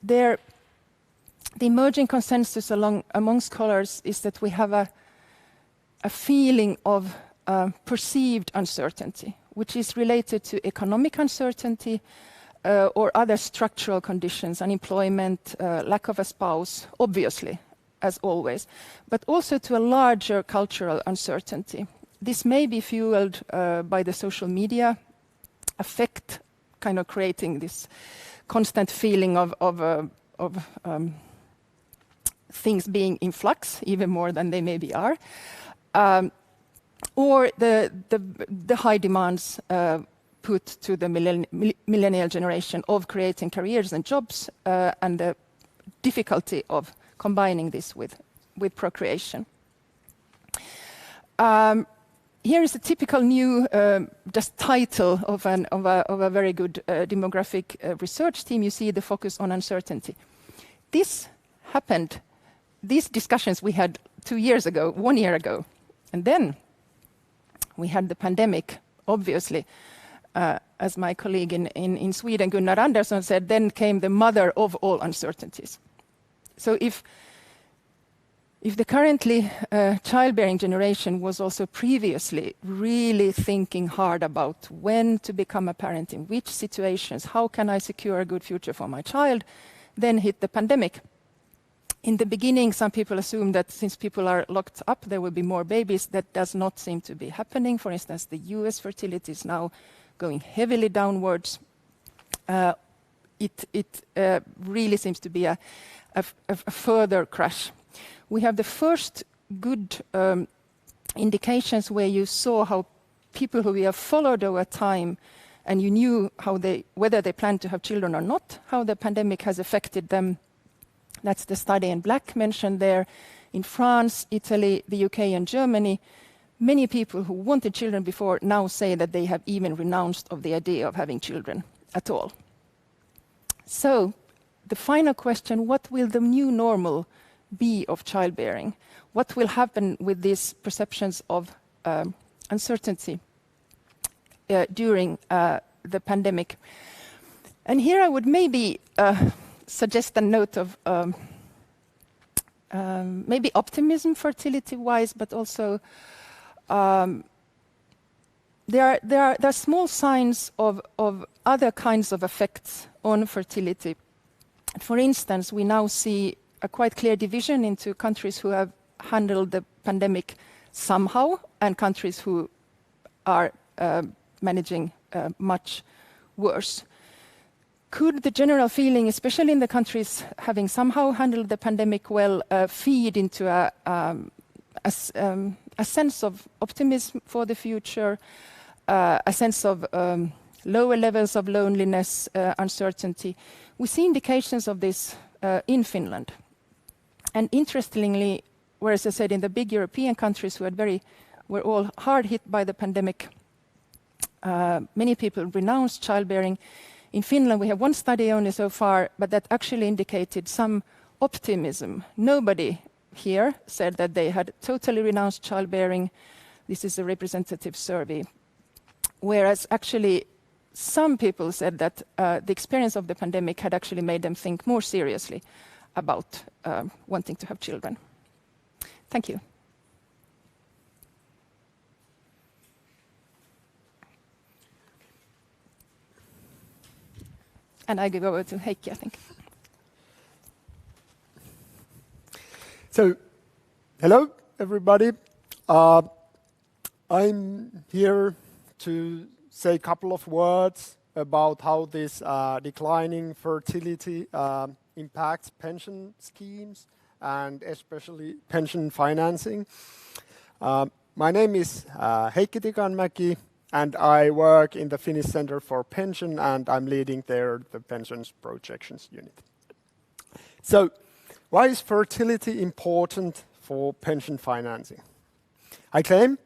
the emerging consensus among scholars is that we have a feeling of perceived uncertainty, which is related to economic uncertainty or other structural conditions, unemployment, lack of a spouse, obviously, as always, but also to a larger cultural uncertainty. This may be fueled by the social media effect, kind of creating this constant feeling of things being in flux, even more than they maybe are, or the high demands put to the millennial generation of creating careers and jobs, and the difficulty of combining this with procreation. Here is a typical new just title of a very good demographic research team. You see the focus on uncertainty. This happened, these discussions we had 2 years ago, 1 year ago. And then we had the pandemic, obviously. As my colleague in Sweden, Gunnar Andersson, said, then came the mother of all uncertainties. So if the currently childbearing generation was also previously really thinking hard about when to become a parent, in which situations, how can I secure a good future for my child, then hit the pandemic. In the beginning, some people assumed that since people are locked up, there will be more babies. That does not seem to be happening. For instance, the US fertility is now going heavily downwards. It really seems to be a further crash. We have the first good indications where you saw how people who we have followed over time, and you knew whether they planned to have children or not, how the pandemic has affected them. That's the study in black mentioned there. In France, Italy, the UK, and Germany, many people who wanted children before now say that they have even renounced of the idea of having children at all. So, the final question, what will the new normal be of childbearing? What will happen with these perceptions of uncertainty during the pandemic? And here I would maybe suggest a note of maybe optimism fertility-wise, but also there are small signs of other kinds of effects on fertility. For instance, we now see a quite clear division into countries who have handled the pandemic somehow and countries who are managing much worse. Could the general feeling, especially in the countries having somehow handled the pandemic well, feed into a sense of optimism for the future, a sense of lower levels of loneliness, uncertainty? We see indications of this in Finland. And interestingly, whereas I said in the big European countries were all hard hit by the pandemic, many people renounced childbearing. In Finland, we have one study only so far, but that actually indicated some optimism. Nobody here said that they had totally renounced childbearing. This is a representative survey. Whereas actually some people said that the experience of the pandemic had actually made them think more seriously about wanting to have children. Thank you. And I give over to Heikki, I think. So, hello, everybody. I'm here to say a couple of words about how this declining fertility impacts pension schemes and especially pension financing. My name is Heikki Tikanmäki, and I work in the Finnish Center for Pension, and I'm leading there the pensions projections unit. So, why is fertility important for pension financing? I claim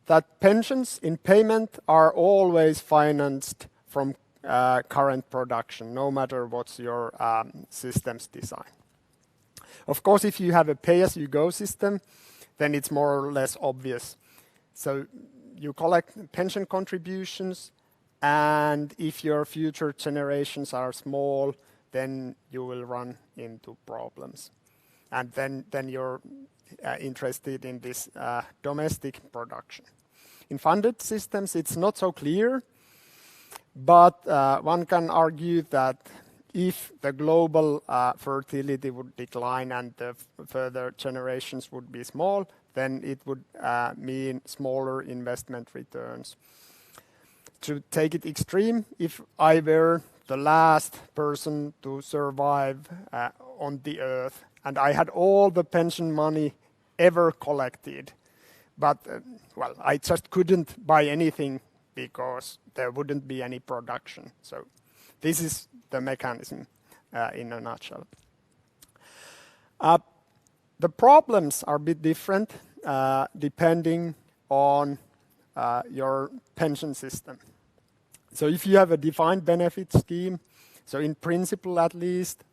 that pensions in payment are always financed from current production, no matter what's your system's design. Of course, if you have a pay-as-you-go system, then it's more or less obvious. So you collect pension contributions, and if your future generations are small, then you will run into problems. And then you're interested in this domestic production. In funded systems, it's not so clear, but one can argue that if the global fertility would decline and the further generations would be small, then it would mean smaller investment returns. To take it extreme, if I were the last person to survive on the earth and I had all the pension money ever collected, but well, I just couldn't buy anything because there wouldn't be any production. So this is the mechanism in a nutshell. The problems are a bit different depending on your pension system. So if you have a defined benefit scheme, so in principle at least,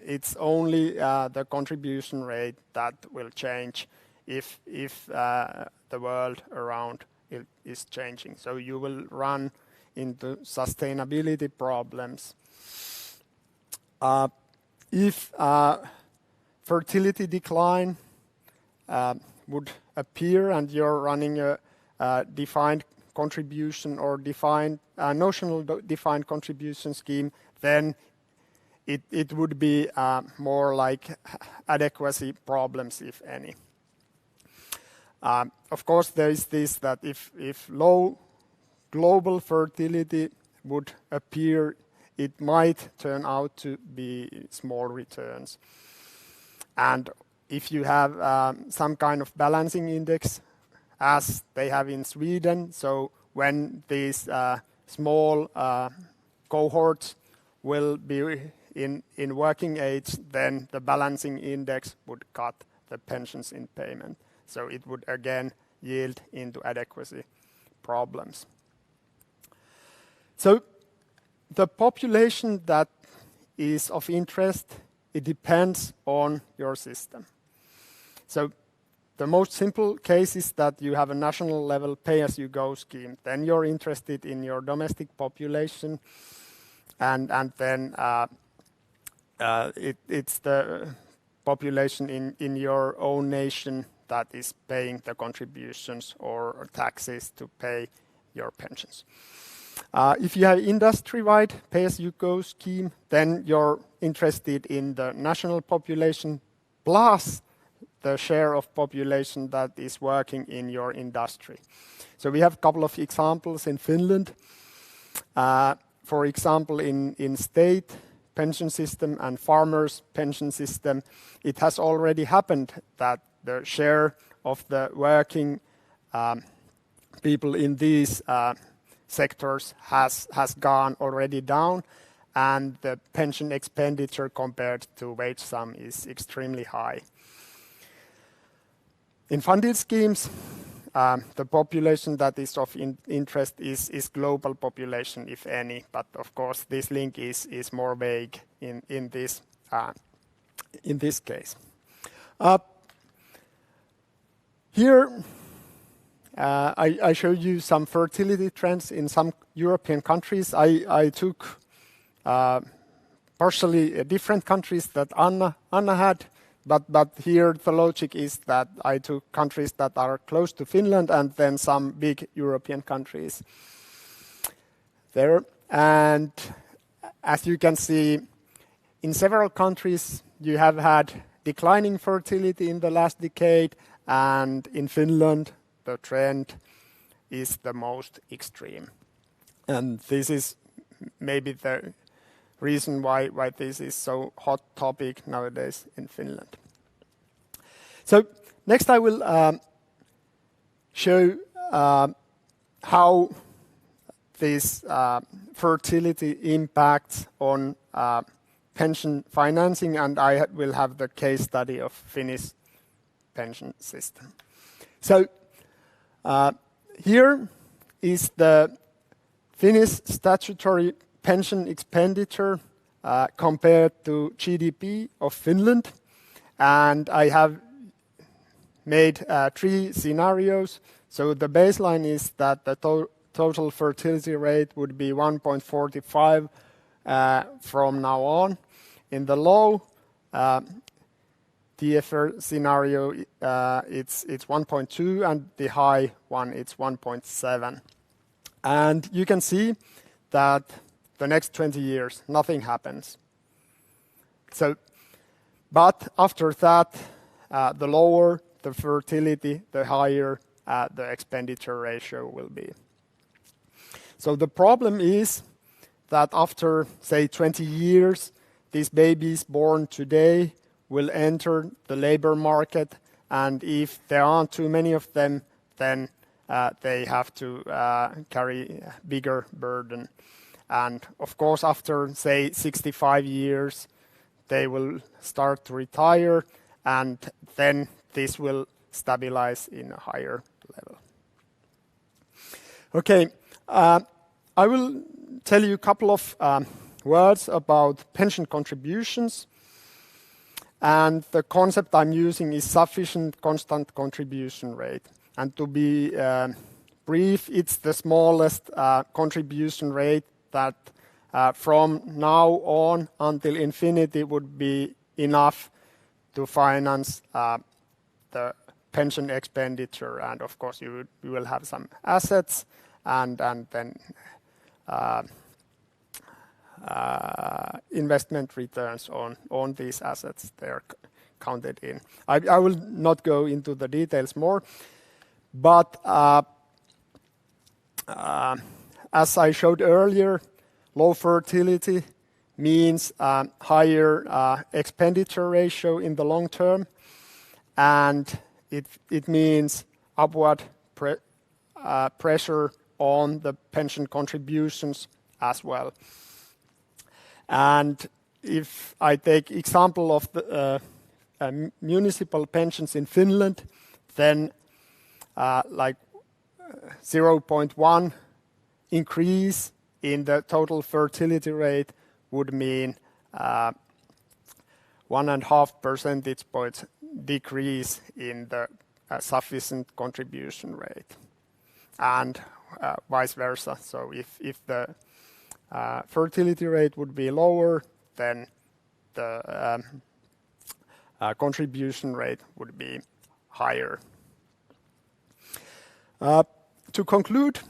it's only the contribution rate that will change if the world around it is changing. So you will run into sustainability problems. If fertility decline would appear and you're running a defined contribution or defined notional defined contribution scheme, then it would be more like adequacy problems, if any. Of course, there is this that if low global fertility would appear, it might turn out to be small returns. And if you have some kind of balancing index, as they have in Sweden, so when these small cohorts will be in working age, then the balancing index would cut the pensions in payment. So it would again yield into adequacy problems. So the population that is of interest, it depends on your system. So the most simple case is that you have a national level pay-as-you-go scheme. Then you're interested in your domestic population, and then it's the population in your own nation that is paying the contributions or taxes to pay your pensions. If you have industry-wide pay-as-you-go scheme, then you're interested in the national population plus the share of population that is working in your industry. So we have a couple of examples in Finland. for example, in state pension system and farmers' pension system, it has already happened that the share of the working people in these sectors has gone already down, and the pension expenditure compared to wage sum is extremely high. In funded schemes, the population that is of interest is global population, if any, but of course this link is more vague in this case. Here I show you some fertility trends in some European countries. I took partially different countries that Anna had, but here the logic is that I took countries that are close to Finland and then some big European countries there. And as you can see, in several countries you have had declining fertility in the last decade, and in Finland the trend is the most extreme. And this is maybe the reason why this is so hot topic nowadays in Finland. So next I will show how this fertility impacts on pension financing, and I will have the case study of Finnish pension system. So here is the Finnish statutory pension expenditure compared to GDP of Finland, and I have made 3 scenarios. So the baseline is that the total fertility rate would be 1.45 from now on. In the low TFR scenario, it's 1.2, and the high one it's 1.7. And you can see that the next 20 years nothing happens. So, but after that, the lower the fertility, the higher the expenditure ratio will be. So the problem is that after, say, 20 years, these babies born today will enter the labor market, and if there aren't too many of them, then they have to carry a bigger burden. And of course, after, say, 65 years, they will start to retire, and then this will stabilize in a higher level. Okay, I will tell you a couple of words about pension contributions. And the concept I'm using is sufficient constant contribution rate. And to be brief, it's the smallest contribution rate that from now on until infinity would be enough to finance the pension expenditure. And of course, you will have some assets, and then investment returns on these assets. They are counted in. I will not go into the details more, but as I showed earlier, low fertility means higher expenditure ratio in the long term, and it means upward pressure on the pension contributions as well. And if I take example of the municipal pensions in Finland, then like 0.1 increase in the total fertility rate would mean 1.5 percentage points decrease in the sufficient contribution rate, and vice versa. So if the fertility rate would be lower, then the contribution rate would be higher. To conclude,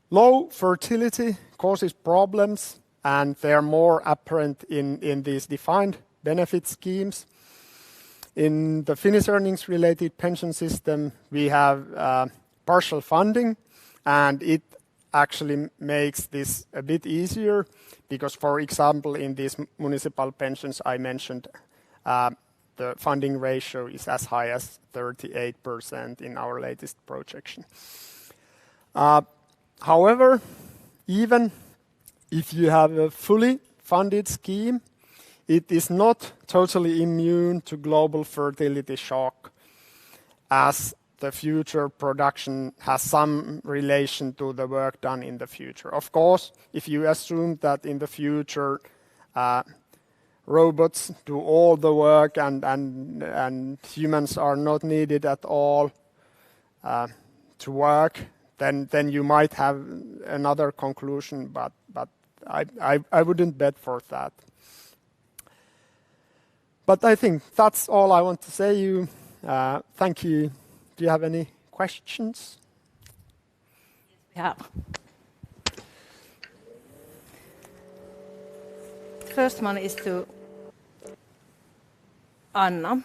low fertility causes problems, and they are more apparent in these defined benefit schemes. In the Finnish earnings-related pension system, we have partial funding, and it actually makes this a bit easier because, for example, in these municipal pensions I mentioned, the funding ratio is as high as 38% in our latest projection. However, even if you have a fully funded scheme, it is not totally immune to global fertility shock, as the future production has some relation to the work done in the future. Of course, if you assume that in the future robots do all the work and humans are not needed at all to work, then you might have another conclusion, but I wouldn't bet for that. But I think that's all I want to say you. Thank you. Do you have any questions? Yeah. First one is to Anna.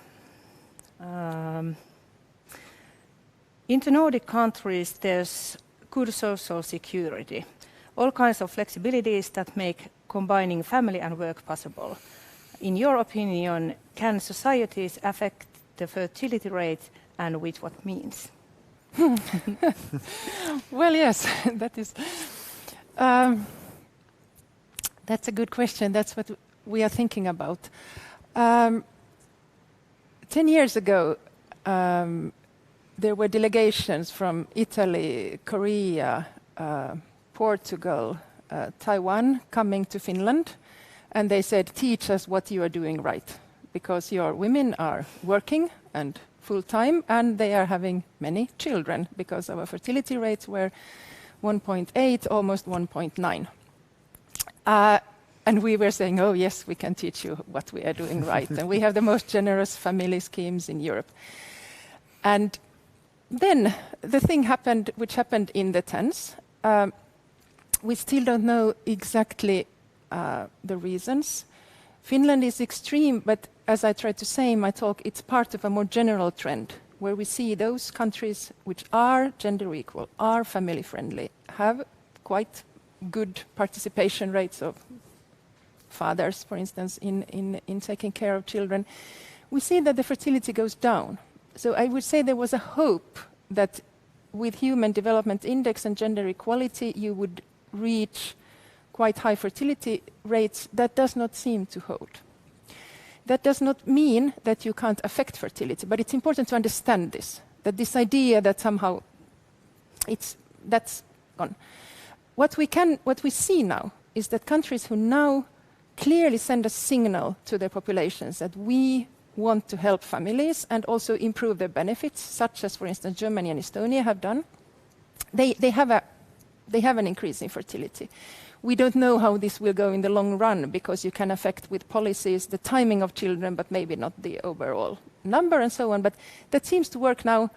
In the Nordic countries, there's good social security, all kinds of flexibilities that make combining family and work possible. In your opinion, can societies affect the fertility rate, and with what means? Well, yes, that is. That's a good question. That's what we are thinking about. 10 years ago, there were delegations from Italy, Korea, Portugal, Taiwan coming to Finland, and they said, teach us what you are doing right, because your women are working and full-time, and they are having many children, because our fertility rates were 1.8, almost 1.9. And we were saying, oh yes, we can teach you what we are doing right. And we have the most generous family schemes in Europe. And then the thing happened, which happened in the 10s. We still don't know exactly the reasons. Finland is extreme, but as I tried to say in my talk, it's part of a more general trend, where we see those countries which are gender equal, are family friendly, have quite good participation rates of fathers, for instance, in taking care of children. We see that the fertility goes down. So I would say there was a hope that with Human Development Index and gender equality, you would reach quite high fertility rates. That does not seem to hold. That does not mean that you can't affect fertility, but it's important to understand this, that this idea that somehow that's gone. What we see now is that countries who now clearly send a signal to their populations that we want to help families and also improve their benefits, such as, for instance, Germany and Estonia have done, they have an increase in fertility. We don't know how this will go in the long run, because you can affect with policies the timing of children, but maybe not the overall number and so on. But that seems to work now.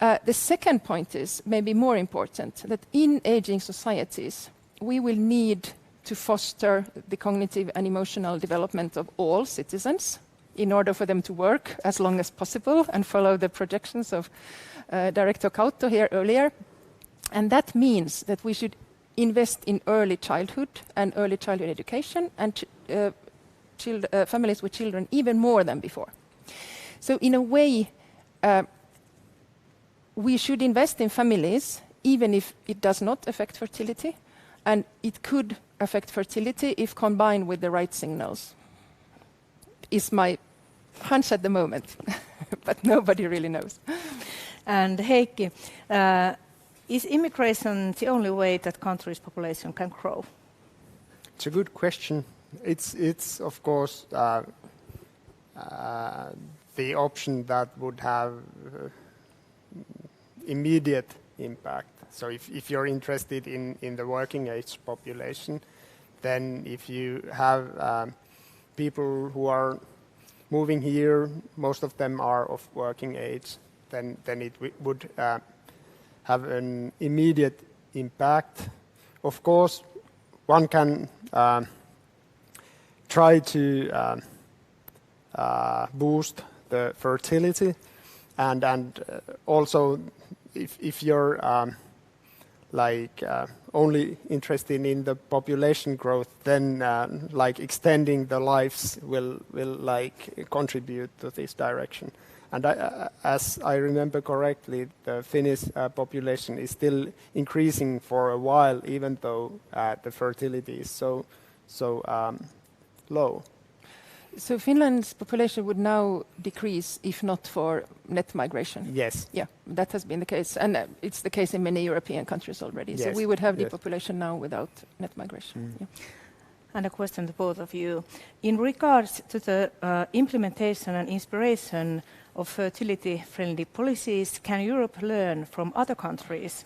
The second point is maybe more important, that in aging societies, we will need to foster the cognitive and emotional development of all citizens in order for them to work as long as possible and follow the projections of Director Kautto here earlier. And that means that we should invest in early childhood and early childhood education and families with children even more than before. So in a way, we should invest in families even if it does not affect fertility, and it could affect fertility if combined with the right signals, is my hunch at the moment, but nobody really knows. And Heikki, is immigration the only way that country's population can grow? It's a good question. It's of course the option that would have immediate impact. So if you're interested in the working age population, then if you have people who are moving here, most of them are of working age, then it would have an immediate impact. Of course, one can try to boost the fertility, and also if you're only interested in the population growth, then extending the lives will contribute to this direction. And as I remember correctly, the Finnish population is still increasing for a while, even though the fertility is so low. So Finland's population would now decrease if not for net migration? Yes. Yeah, that has been the case. And it's the case in many European countries already. Yes. So we would have depopulation now without net migration. Mm. Yeah. And a question to both of you. In regards to the implementation and inspiration of fertility-friendly policies, can Europe learn from other countries,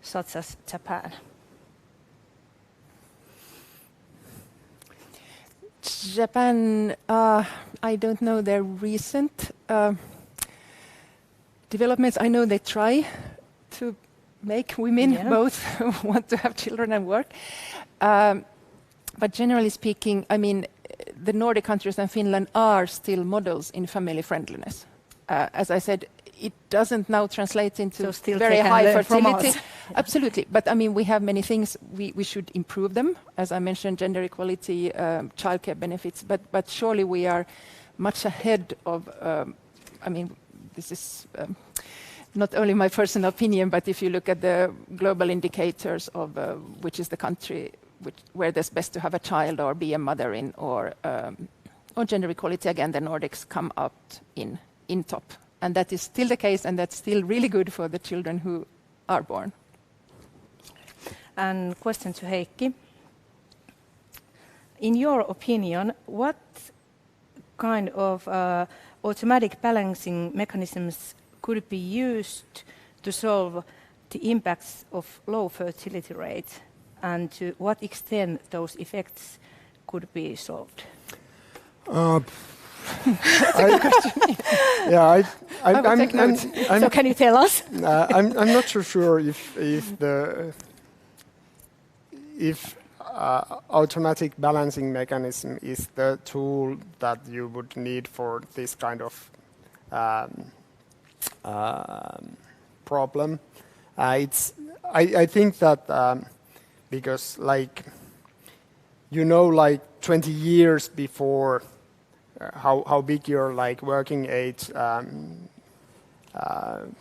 such as Japan? Japan, I don't know their recent developments. I know they try to make women both want to have children and work. But generally speaking, I mean, the Nordic countries and Finland are still models in family friendliness. As I said, it doesn't now translate into very high fertility. Absolutely. But I mean, we have many things. We should improve them. As I mentioned, gender equality, childcare benefits. But surely we are much ahead of, I mean, this is not only my personal opinion, but if you look at the global indicators of which is the country where it's best to have a child or be a mother in, or gender equality, again, the Nordics come out in top. And that is still the case, and that's still really good for the children who are born. And question to Heikki. In your opinion, what kind of automatic balancing mechanisms could be used to solve the impacts of low fertility rate, and to what extent those effects could be solved? So can you tell us? I'm not so sure if automatic balancing mechanism is the tool that you would need for this kind of problem. I think that because 20 years before how big your working age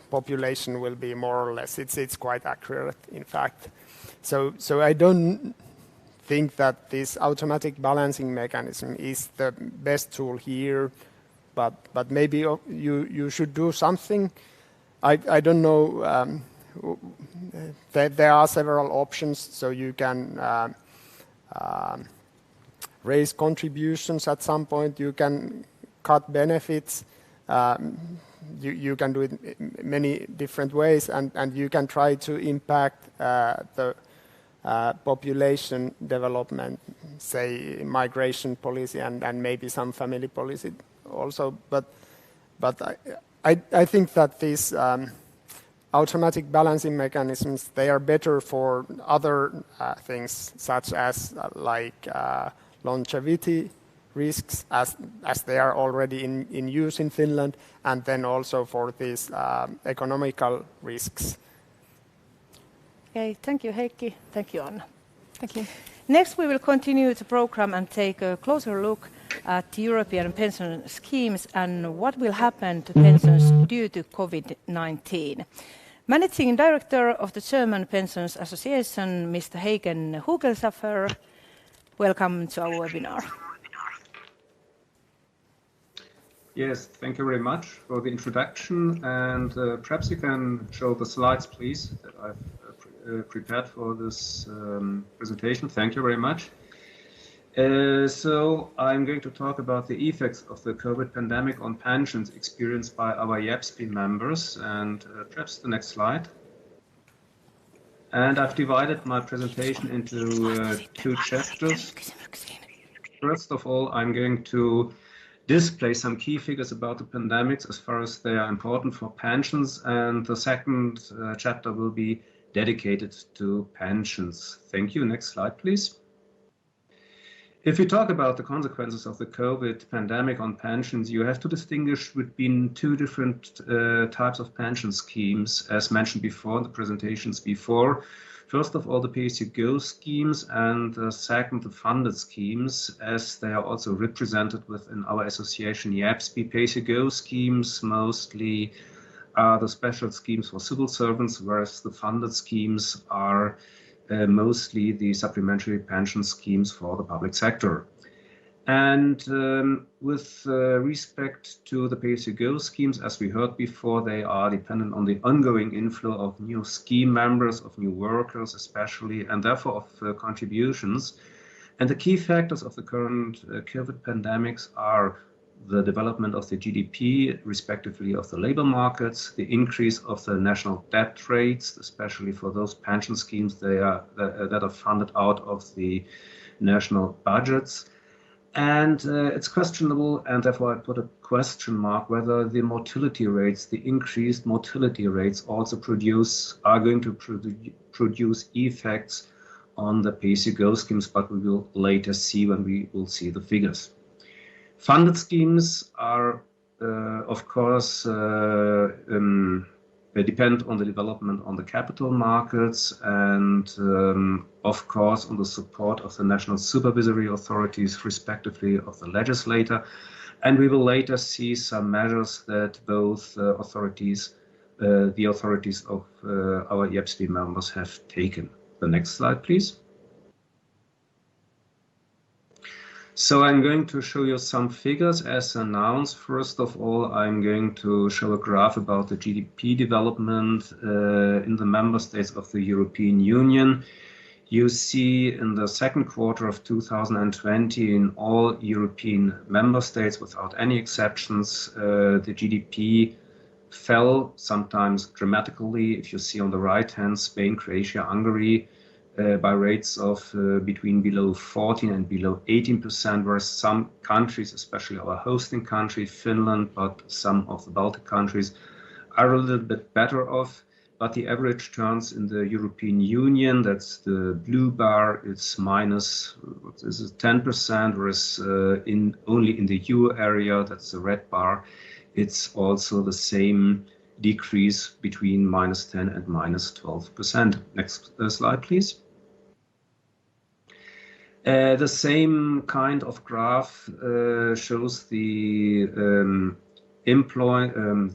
population will be, more or less, it's quite accurate, in fact. So I don't think that this automatic balancing mechanism is the best tool here, but maybe you should do something. I don't know. There are several options, so you can raise contributions at some point. You can cut benefits. You can do it many different ways, and you can try to impact the population development, say migration policy and maybe some family policy also. But I think that these automatic balancing mechanisms, they are better for other things, such as longevity risks, as they are already in use in Finland, and then also for these economical risks. Okay, thank you, Heikki. Thank you, Anna. Thank you. Next, we will continue the program and take a closer look at the European pension schemes and what will happen to pensions due to COVID-19. Managing Director of the German Pensions Association, Mr. Heiken Hugelsaffer, welcome to our webinar. Yes, thank you very much for the introduction, and perhaps you can show the slides, please, that I've prepared for this presentation. Thank you very much. So I'm going to talk about the effects of the COVID pandemic on pensions experienced by our YEPSP members, and perhaps the next slide. And I've divided my presentation into two chapters. First of all, I'm going to display some key figures about the pandemics as far as they are important for pensions, and the second chapter will be dedicated to pensions. Thank you. Next slide, please. If we talk about the consequences of the COVID pandemic on pensions, you have to distinguish between two different types of pension schemes, as mentioned before in the presentations before. First of all, the pay-as-you-go schemes, and second, the funded schemes, as they are also represented within our association YAPSB. Pay-as-you-go schemes mostly are the special schemes for civil servants, whereas the funded schemes are mostly the supplementary pension schemes for the public sector. And with respect to the pay-as-you-go schemes, as we heard before, they are dependent on the ongoing inflow of new scheme members, of new workers especially, and therefore of contributions. And the key factors of the current COVID pandemics are the development of the GDP, respectively of the labor markets, the increase of the national debt rates, especially for those pension schemes that are funded out of the national budgets. And it's questionable, and therefore I put a question mark, whether the motility rates, the increased motility rates also are going to produce effects on the pay-as-you-go schemes, but we will later see when we will see the figures. Funded schemes are, of course, they depend on the development on the capital markets and, of course, on the support of the national supervisory authorities, respectively of the legislator. And we will later see some measures that both the authorities of our YAPSB members have taken. The next slide, please. So I'm going to show you some figures as announced. First of all, I'm going to show a graph about the GDP development in the member states of the European Union. You see in the second quarter of 2020 in all European member states, without any exceptions, the GDP fell, sometimes dramatically. If you see on the right hand, Spain, Croatia, Hungary, by rates of between below 14 and below 18%, whereas some countries, especially our hosting country, Finland, but some of the Baltic countries, are a little bit better off. But the average turns in the European Union, that's the blue bar, it's minus 10%, whereas only in the euro area, that's the red bar, it's also the same decrease between minus 10 and minus 12%. Next slide, please. The same kind of graph shows the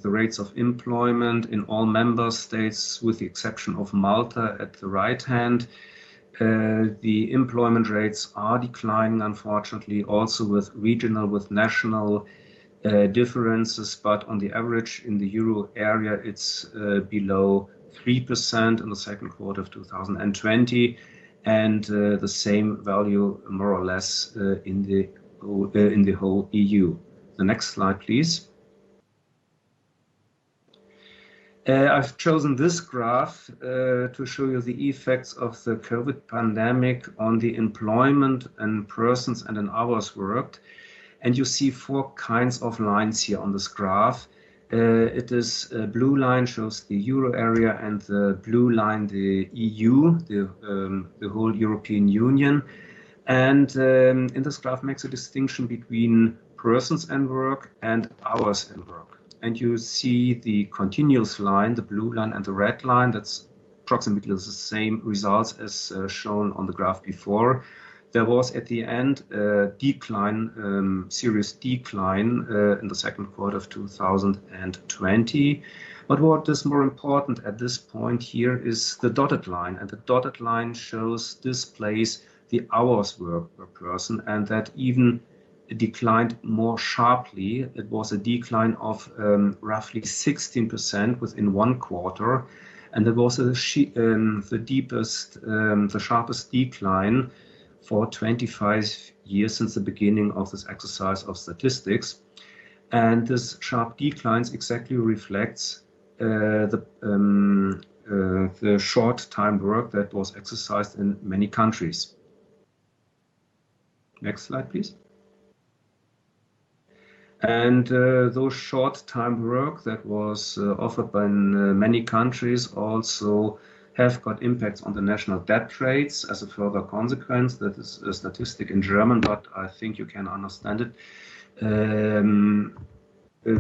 rates of employment in all member states, with the exception of Malta at the right hand. The employment rates are declining, unfortunately, also with national differences, but on the average in the euro area, it's below 3% in the second quarter of 2020. And the same value, more or less, in the whole EU. The next slide, please. I've chosen this graph to show you the effects of the COVID pandemic on the employment in persons and in hours worked. And you see four kinds of lines here on this graph. It is blue line shows the euro area, and the blue line the EU, the whole European Union. And in this graph makes a distinction between persons and work and hours and work. And you see the continuous line, the blue line and the red line, that's approximately the same results as shown on the graph before. There was at the end a decline, serious decline in the second quarter of 2020. But what is more important at this point here is the dotted line. And the dotted line displays the hours worked per person, and that even declined more sharply. It was a decline of roughly 16% within one quarter. And there was the sharpest decline for 25 years since the beginning of this exercise of statistics. And this sharp decline exactly reflects the short time work that was exercised in many countries. Next slide, please. And those short time work that was offered by many countries also have got impacts on the national debt rates as a further consequence. That is a statistic in German, but I think you can understand it.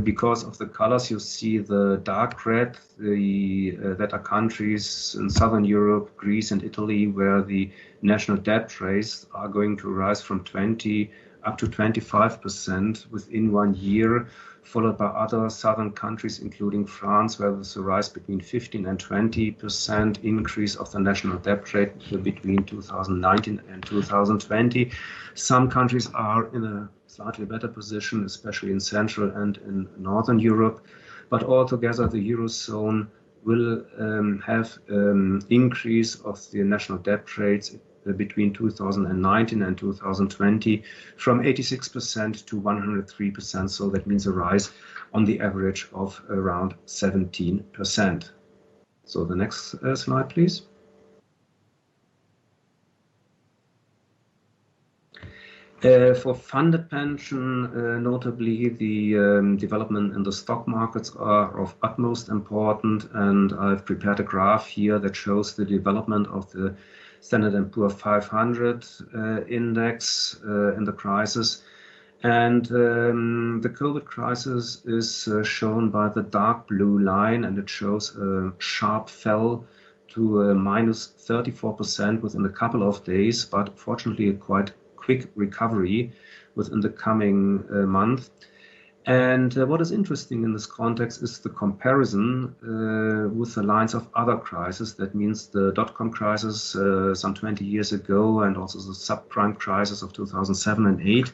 because of the colors, you see the dark red, that are countries in Southern Europe, Greece and Italy, where the national debt rates are going to rise from 20 up to 25% within 1 year, followed by other southern countries, including France, where there's a rise between 15 and 20% increase of the national debt rate between 2019 and 2020. Some countries are in a slightly better position, especially in Central and in Northern Europe. But altogether, the Eurozone will have increase of the national debt rates between 2019 and 2020 from 86% to 103%. So that means a rise on the average of around 17%. So the next slide, please. For funded pension, notably the development in the stock markets are of utmost importance, and I've prepared a graph here that shows the development of the Standard & Poor's 500 index in the crisis. And the COVID crisis is shown by the dark blue line, and it shows a sharp fall to minus 34% within a couple of days, but fortunately a quite quick recovery within the coming month. And what is interesting in this context is the comparison with the lines of other crises. That means the dot-com crisis some 20 years ago, and also the subprime crisis of 2007 and 8.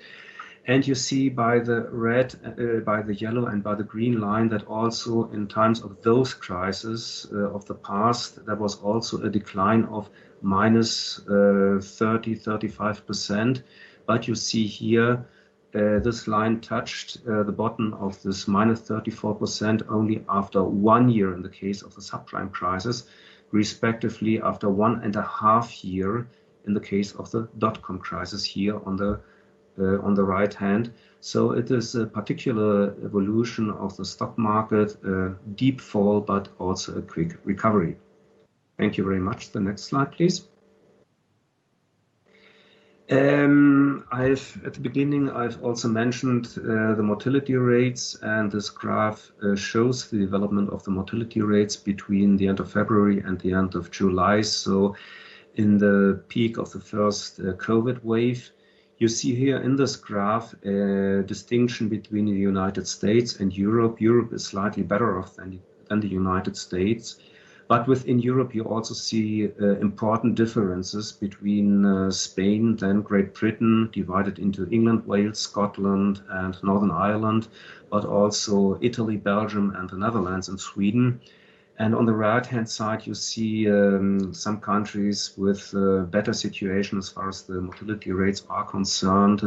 And you see by the red, by the yellow and by the green line that also in times of those crises of the past, there was also a decline of minus 35%. But you see here, this line touched the bottom of this minus 34% only after 1 year in the case of the subprime crisis, respectively after 1.5 years in the case of the dot-com crisis here on the right hand. So it is a particular evolution of the stock market, a deep fall, but also a quick recovery. Thank you very much. The next slide, please. At the beginning, I've also mentioned the mortality rates, and this graph shows the development of the mortality rates between the end of February and the end of July. So in the peak of the first COVID wave, you see here in this graph a distinction between the United States and Europe. Europe is slightly better off than the United States. But within Europe, you also see important differences between Spain, then Great Britain, divided into England, Wales, Scotland, and Northern Ireland, but also Italy, Belgium, and the Netherlands and Sweden. And on the right-hand side, you see some countries with better situation as far as the mortality rates are concerned,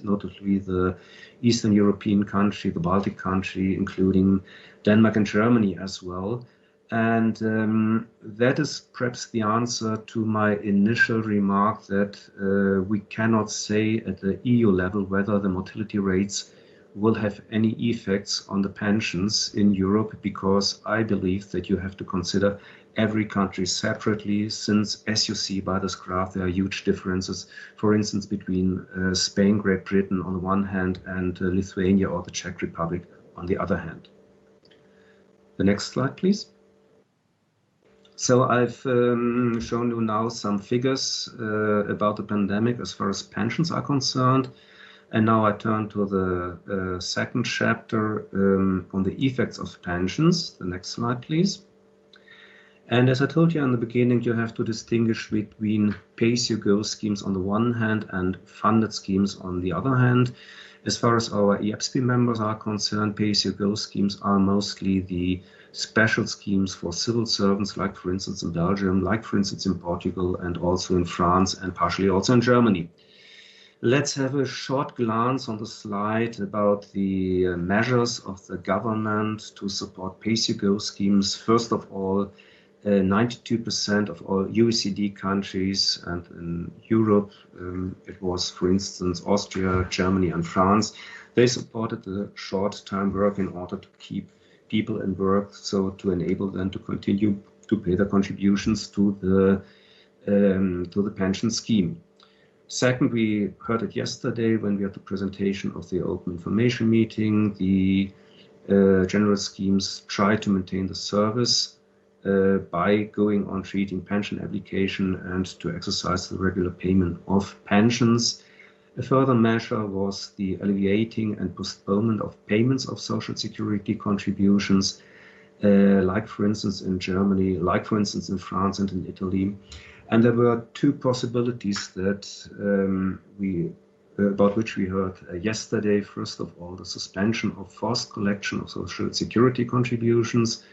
notably the Eastern European country, the Baltic country, including Denmark and Germany as well. And that is perhaps the answer to my initial remark that we cannot say at the EU level whether the mortality rates will have any effects on the pensions in Europe, because I believe that you have to consider every country separately, since, as you see by this graph, there are huge differences, for instance, between Spain, Great Britain on the one hand, and Lithuania or the Czech Republic on the other hand. The next slide, please. So I've shown you now some figures about the pandemic as far as pensions are concerned. And now I turn to the second chapter on the effects of pensions. The next slide, please. And as I told you in the beginning, you have to distinguish between pay-as-you-go schemes on the one hand and funded schemes on the other hand. As far as our EAPSP members are concerned, pay-as-you-go schemes are mostly the special schemes for civil servants, like for instance in Belgium, like for instance in Portugal, and also in France, and partially also in Germany. Let's have a short glance on the slide about the measures of the government to support pay-as-you-go schemes. First of all, 92% of all OECD countries, and in Europe, it was, for instance, Austria, Germany, and France, they supported the short-time work in order to keep people in work, so to enable them to continue to pay their contributions to the pension scheme. Second, we heard it yesterday when we had the presentation of the open information meeting, the general schemes try to maintain the service by going on treating pension application and to exercise the regular payment of pensions. A further measure was the alleviating and postponement of payments of social security contributions, like for instance in Germany, like for instance in France and in Italy. And there were two possibilities that about which we heard yesterday. First of all, the suspension of forced collection of social security contributions.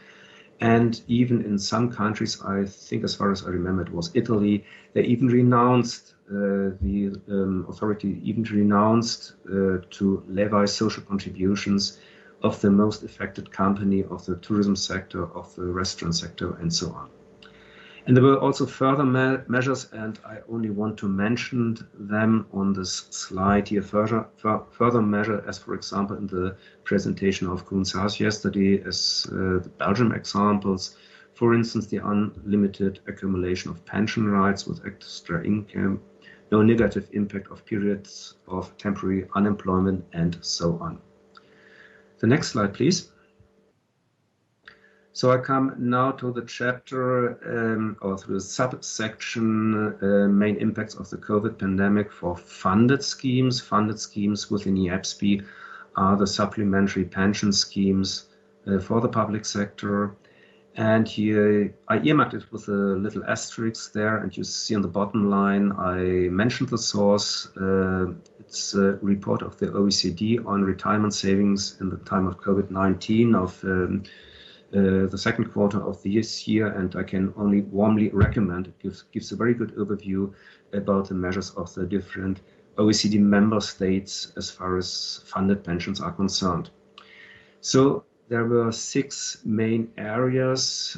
And even in some countries, I think as far as I remember, it was Italy, they even renounced, the authority even renounced to levy social contributions of the most affected company, of the tourism sector, of the restaurant sector, and so on. And there were also further measures, and I only want to mention them on this slide here. Further measure, as for example in the presentation of Koen yesterday, as the Belgium examples. For instance, the unlimited accumulation of pension rights with extra income, no negative impact of periods of temporary unemployment, and so on. The next slide, please. So I come now to the chapter or through the subsection main impacts of the COVID pandemic for funded schemes. Funded schemes within EAPSP are the supplementary pension schemes for the public sector. And here I earmarked it with a little asterisk there, and you see on the bottom line I mentioned the source. It's a report of the OECD on retirement savings in the time of COVID-19 of the second quarter of this year, and I can only warmly recommend. It gives a very good overview about the measures of the different OECD member states as far as funded pensions are concerned. So there were 6 main areas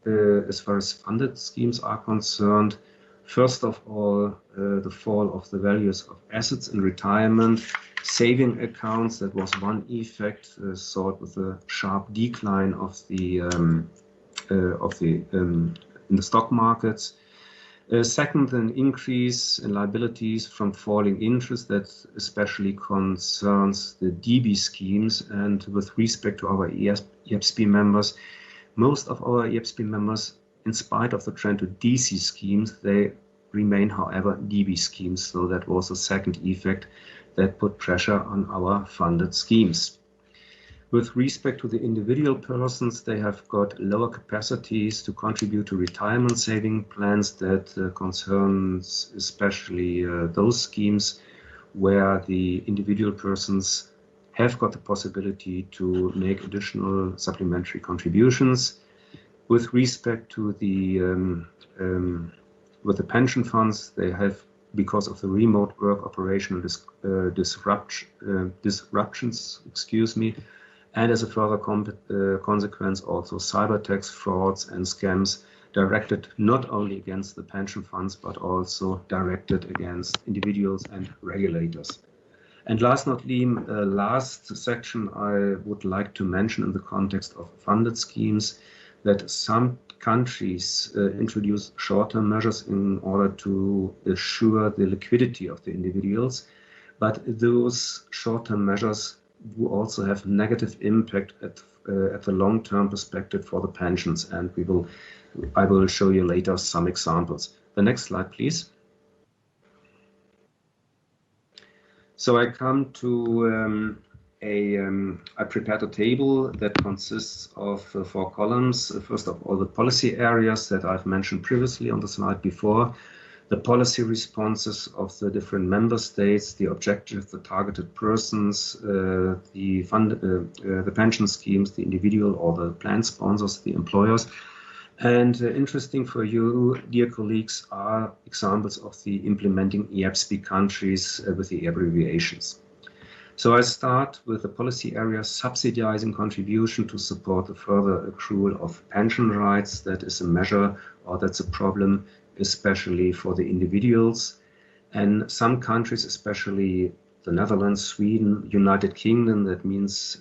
as far as funded schemes are concerned. First of all, the fall of the values of assets in retirement. Saving accounts, that was one effect, saw it with a sharp decline of the in the stock markets. Second, an increase in liabilities from falling interest that especially concerns the DB schemes. And with respect to our EAPSP members, most of our EAPSP members, in spite of the trend to DC schemes, they remain, however, DB schemes. So that was a second effect that put pressure on our funded schemes. With respect to the individual persons, they have got lower capacities to contribute to retirement saving plans. That concerns especially those schemes where the individual persons have got the possibility to make additional supplementary contributions. With respect to the with the pension funds, they have, because of the remote work operational disruptions, and as a further consequence, also cyber attacks, frauds, and scams directed not only against the pension funds, but also directed against individuals and regulators. And last not least, last section I would like to mention in the context of funded schemes, that some countries introduce short-term measures in order to assure the liquidity of the individuals. But those short-term measures do also have negative impact at the long-term perspective for the pensions. And I will show you later some examples. The next slide, please. So I come to I prepared a table that consists of 4 columns. First of all, the policy areas that I've mentioned previously on the slide before, the policy responses of the different member states, the objectives, the targeted persons, the pension schemes, the individual or the plan sponsors, the employers. And interesting for you, dear colleagues, are examples of the implementing EAPSP countries with the abbreviations. So I start with the policy area subsidizing contribution to support the further accrual of pension rights. That is a measure, or that's a problem, especially for the individuals. And some countries, especially the Netherlands, Sweden, United Kingdom, that means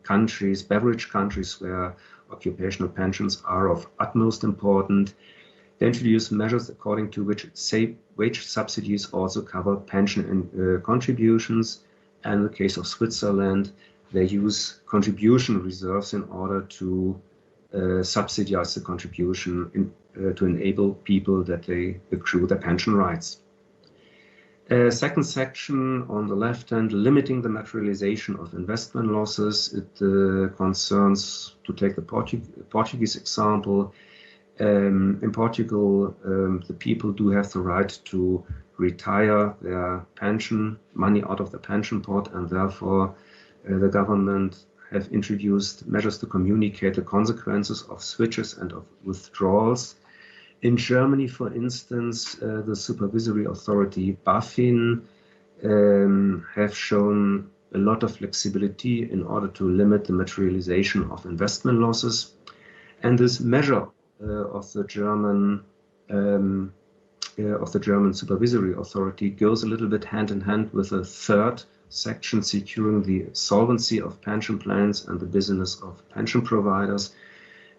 countries, beverage countries where occupational pensions are of utmost importance, they introduce measures according to which wage subsidies also cover pension contributions. And in the case of Switzerland, they use contribution reserves in order to subsidize the contribution to enable people that they accrue their pension rights. Second section on the left hand, limiting the materialization of investment losses. It concerns, to take the Portuguese example, in Portugal, the people do have the right to retire their pension money out of the pension pot, and therefore the government have introduced measures to communicate the consequences of switches and of withdrawals. In Germany, for instance, the supervisory authority BaFin have shown a lot of flexibility in order to limit the materialization of investment losses. And this measure of the German supervisory authority goes a little bit hand in hand with a third section securing the solvency of pension plans and the business of pension providers.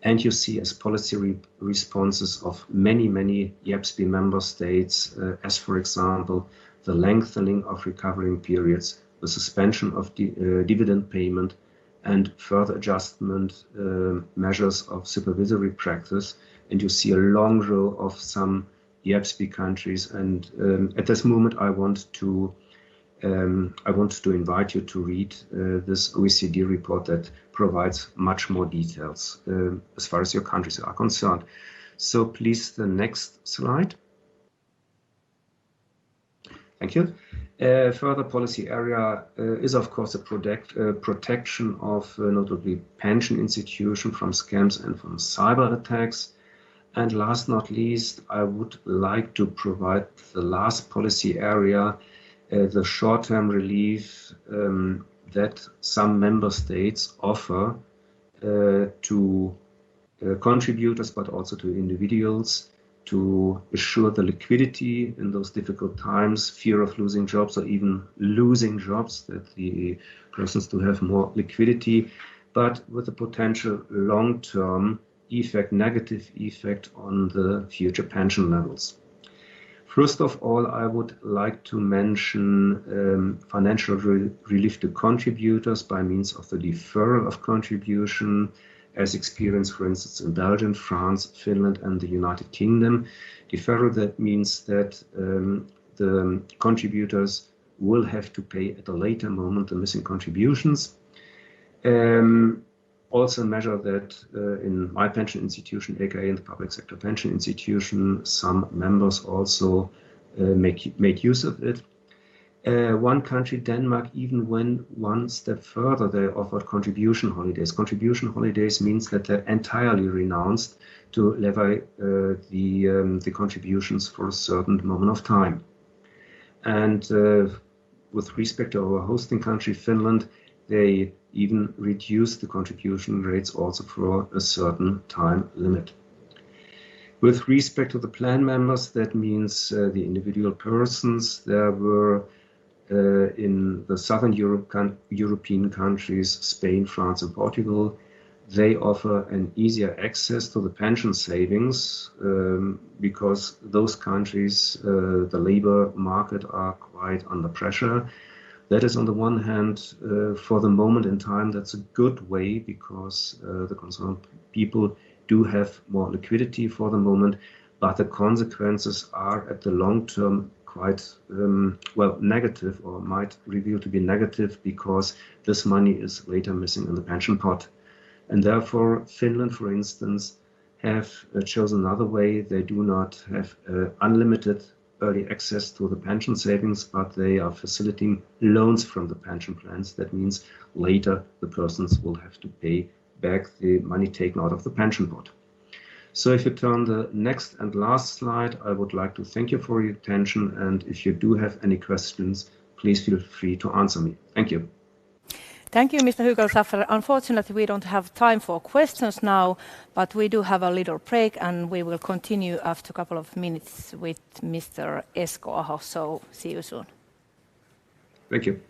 And you see as policy responses of many YEPSB member states, as for example, the lengthening of recovering periods, the suspension of dividend payment, and further adjustment measures of supervisory practice. And you see a long row of some YEPSB countries. And at this moment, I want to invite you to read this OECD report that provides much more details as far as your countries are concerned. So please, the next slide. Thank you. Further policy area is, of course, a protection of notably pension institutions from scams and from cyber attacks. And last not least, I would like to provide the last policy area, the short-term relief that some member states offer to contributors, but also to individuals, to assure the liquidity in those difficult times, fear of losing jobs or even losing jobs, that the persons do have more liquidity, but with a potential long-term effect, negative effect on the future pension levels. First of all, I would like to mention financial relief to contributors by means of the deferral of contribution, as experienced, for instance, in Belgium, France, Finland, and the United Kingdom. Deferral, that means that the contributors will have to pay at a later moment the missing contributions. Also a measure that in my pension institution, aka in the public sector pension institution, some members also made use of it. One country, Denmark, even went one step further. They offered contribution holidays. Contribution holidays means that they entirely renounced to levy the contributions for a certain moment of time. And with respect to our hosting country, Finland, they even reduced the contribution rates also for a certain time limit. With respect to the plan members, that means the individual persons. There were in the southern European countries, Spain, France, and Portugal, they offer an easier access to the pension savings because those countries, the labor market, are quite under pressure. That is, on the one hand, for the moment in time, that's a good way because the concerned people do have more liquidity for the moment, but the consequences are at the long term quite, negative, or might reveal to be negative, because this money is later missing in the pension pot. And therefore, Finland, for instance, have chosen another way. They do not have unlimited early access to the pension savings, but they are facilitating loans from the pension plans. That means later the persons will have to pay back the money taken out of the pension pot. So if you turn the next and last slide, I would like to thank you for your attention. And if you do have any questions, please feel free to answer me. Thank you. Thank you, Mr. Hügelsaffer. Unfortunately, we don't have time for questions now, but we do have a little break, and we will continue after a couple of minutes with Mr. Esko-Aho. So see you soon. Thank you.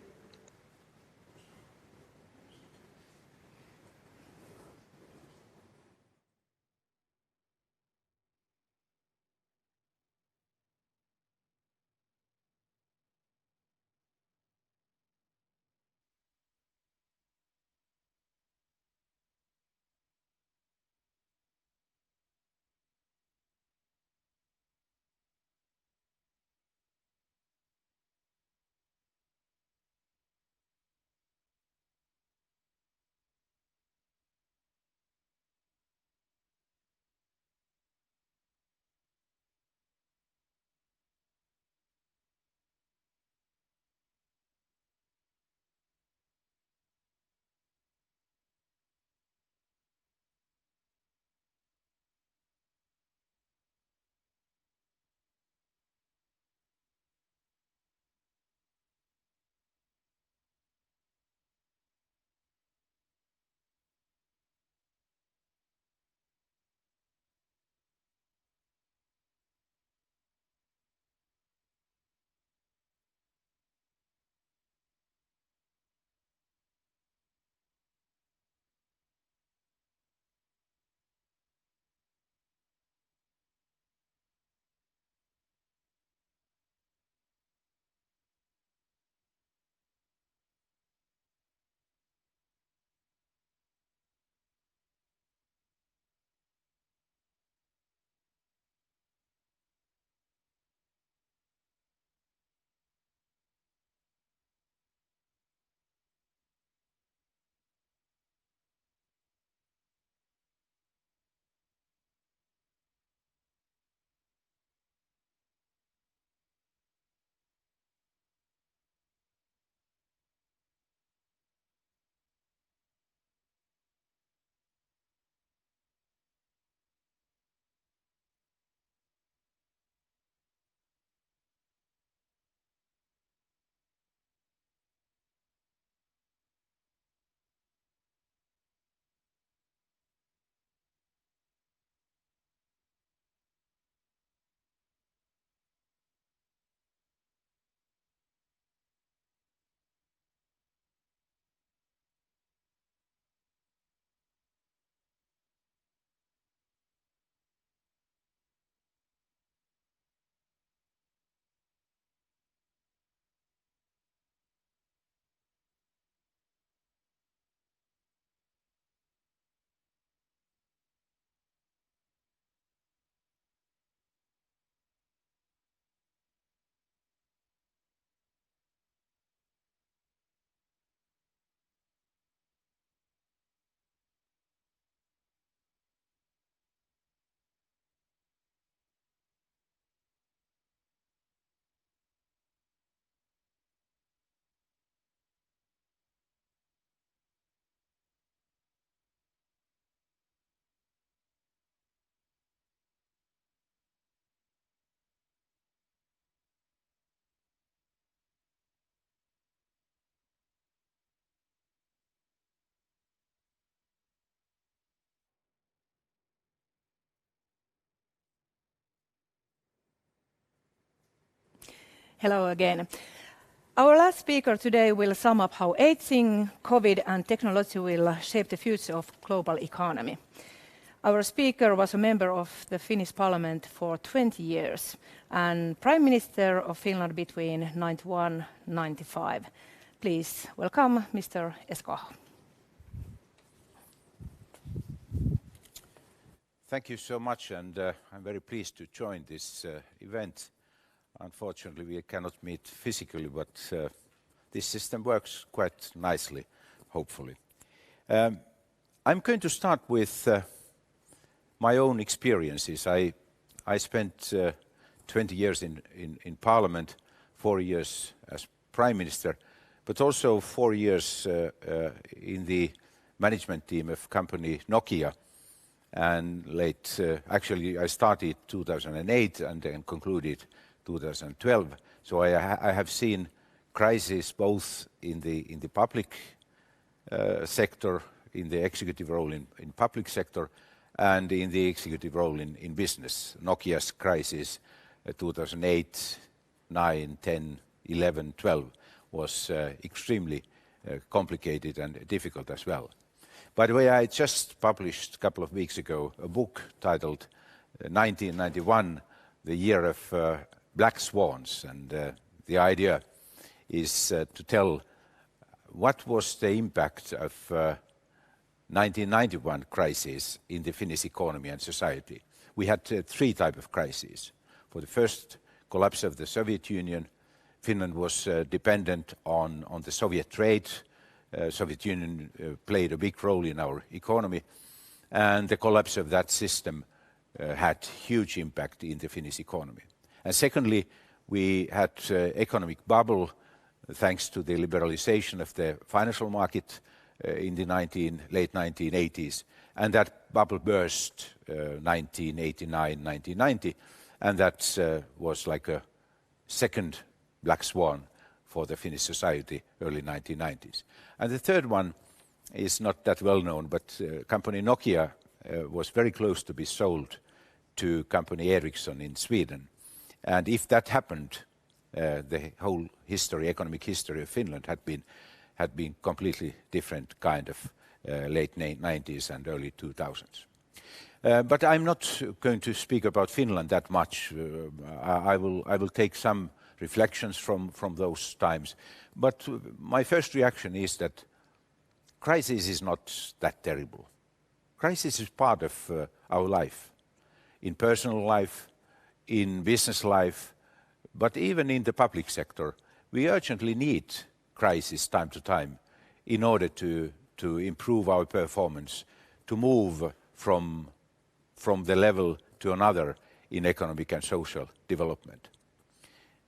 Hello again. Our last speaker today will sum up how aging, COVID and technology will shape the future of global economy. Our speaker was a member of the Finnish Parliament for 20 years and Prime Minister of Finland between 91 and 95. Please welcome Mr. Esko. Thank you so much, and I'm very pleased to join this event. Unfortunately, we cannot meet physically, but this system works quite nicely, hopefully. I'm going to start with my own experiences. I spent 20 years in Parliament, 4 years as Prime Minister, but also 4 years in the management team of company Nokia. And actually I started 2008 and then concluded 2012. So I have seen crises both in the public sector, in the executive role in public sector, and in the executive role in business. Nokia's crisis 2008, 9, 10, 11, 12 was extremely complicated and difficult as well. By the way, I just published a couple of weeks ago a book titled 1991, the year of black swans, and the idea is to tell what was the impact of 1991 crisis in the Finnish economy and society. We had 3 types of crises. For the first collapse of the Soviet Union, Finland was dependent on the Soviet trade. Soviet Union played a big role in our economy, and the collapse of that system had huge impact in the Finnish economy. And secondly, we had economic bubble thanks to the liberalization of the financial market in the late 1980s, and that bubble burst 1989, 1990, and that was like a second black swan for the Finnish society, early 1990s. And the third one is not that well known, but company Nokia was very close to be sold to company Ericsson in Sweden. And if that happened, the whole history, economic history of Finland had been completely different kind of late 90s and early 2000s. But I'm not going to speak about Finland that much. I will take some reflections from those times. But my first reaction is that crisis is not that terrible. Crisis is part of our life, in personal life, in business life, but even in the public sector. We urgently need crisis time to time in order to improve our performance, to move from the level to another in economic and social development.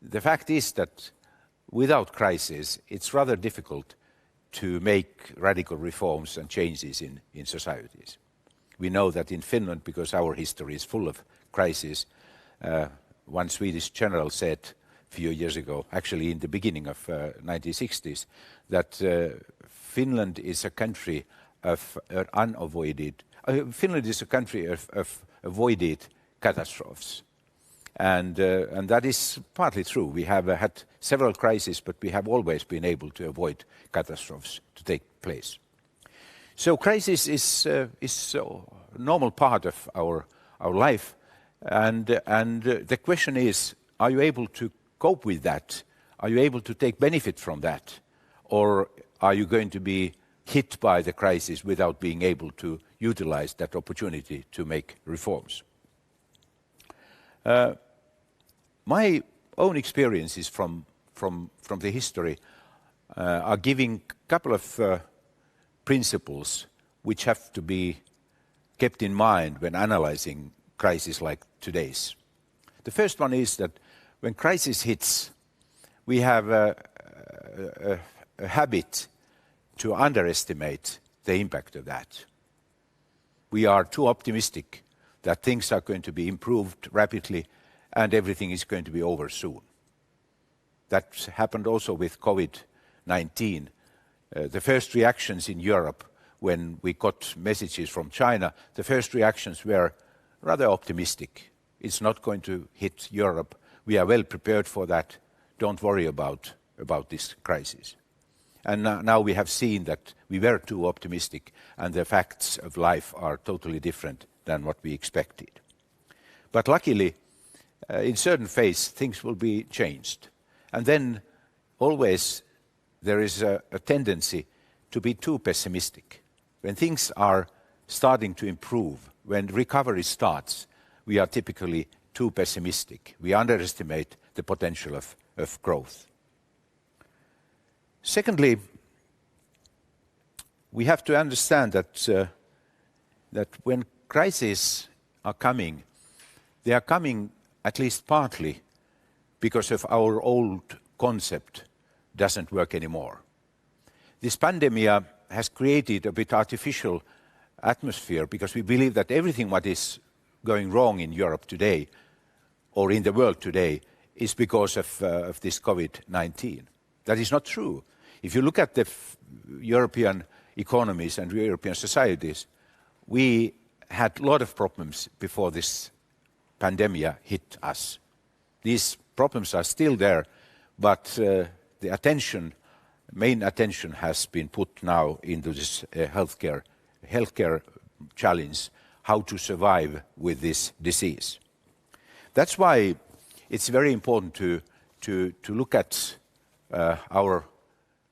The fact is that without crisis, it's rather difficult to make radical reforms and changes in societies. We know that in Finland, because our history is full of crises, one Swedish general said a few years ago, actually in the beginning of 1960s, that Finland is a country of Finland is a country of avoided catastrophes. And that is partly true. We have had several crises, but we have always been able to avoid catastrophes to take place. So crisis is a normal part of our life. And the question is, are you able to cope with that? Are you able to take benefit from that? Or are you going to be hit by the crisis without being able to utilize that opportunity to make reforms? My own experiences from the history are giving a couple of principles which have to be kept in mind when analyzing crises like today's. The first one is that when crisis hits, we have a habit to underestimate the impact of that. We are too optimistic that things are going to be improved rapidly and everything is going to be over soon. That happened also with COVID-19. The first reactions in Europe when we got messages from China, the first reactions were rather optimistic. It's not going to hit Europe. We are well prepared for that. don't worry about this crisis. And now we have seen that we were too optimistic, and the facts of life are totally different than what we expected. But luckily, in certain phase, things will be changed. And then always there is a tendency to be too pessimistic. When things are starting to improve, when recovery starts, we are typically too pessimistic. We underestimate the potential of growth. Secondly, we have to understand that when crises are coming, they are coming at least partly because of our old concept doesn't work anymore. This pandemic has created a bit artificial atmosphere because we believe that everything what is going wrong in Europe today or in the world today is because of this COVID-19. That is not true. If you look at the European economies and European societies, we had a lot of problems before this pandemic hit us. These problems are still there, but the main attention has been put now into this healthcare challenge, how to survive with this disease. That's why it's very important to look at our,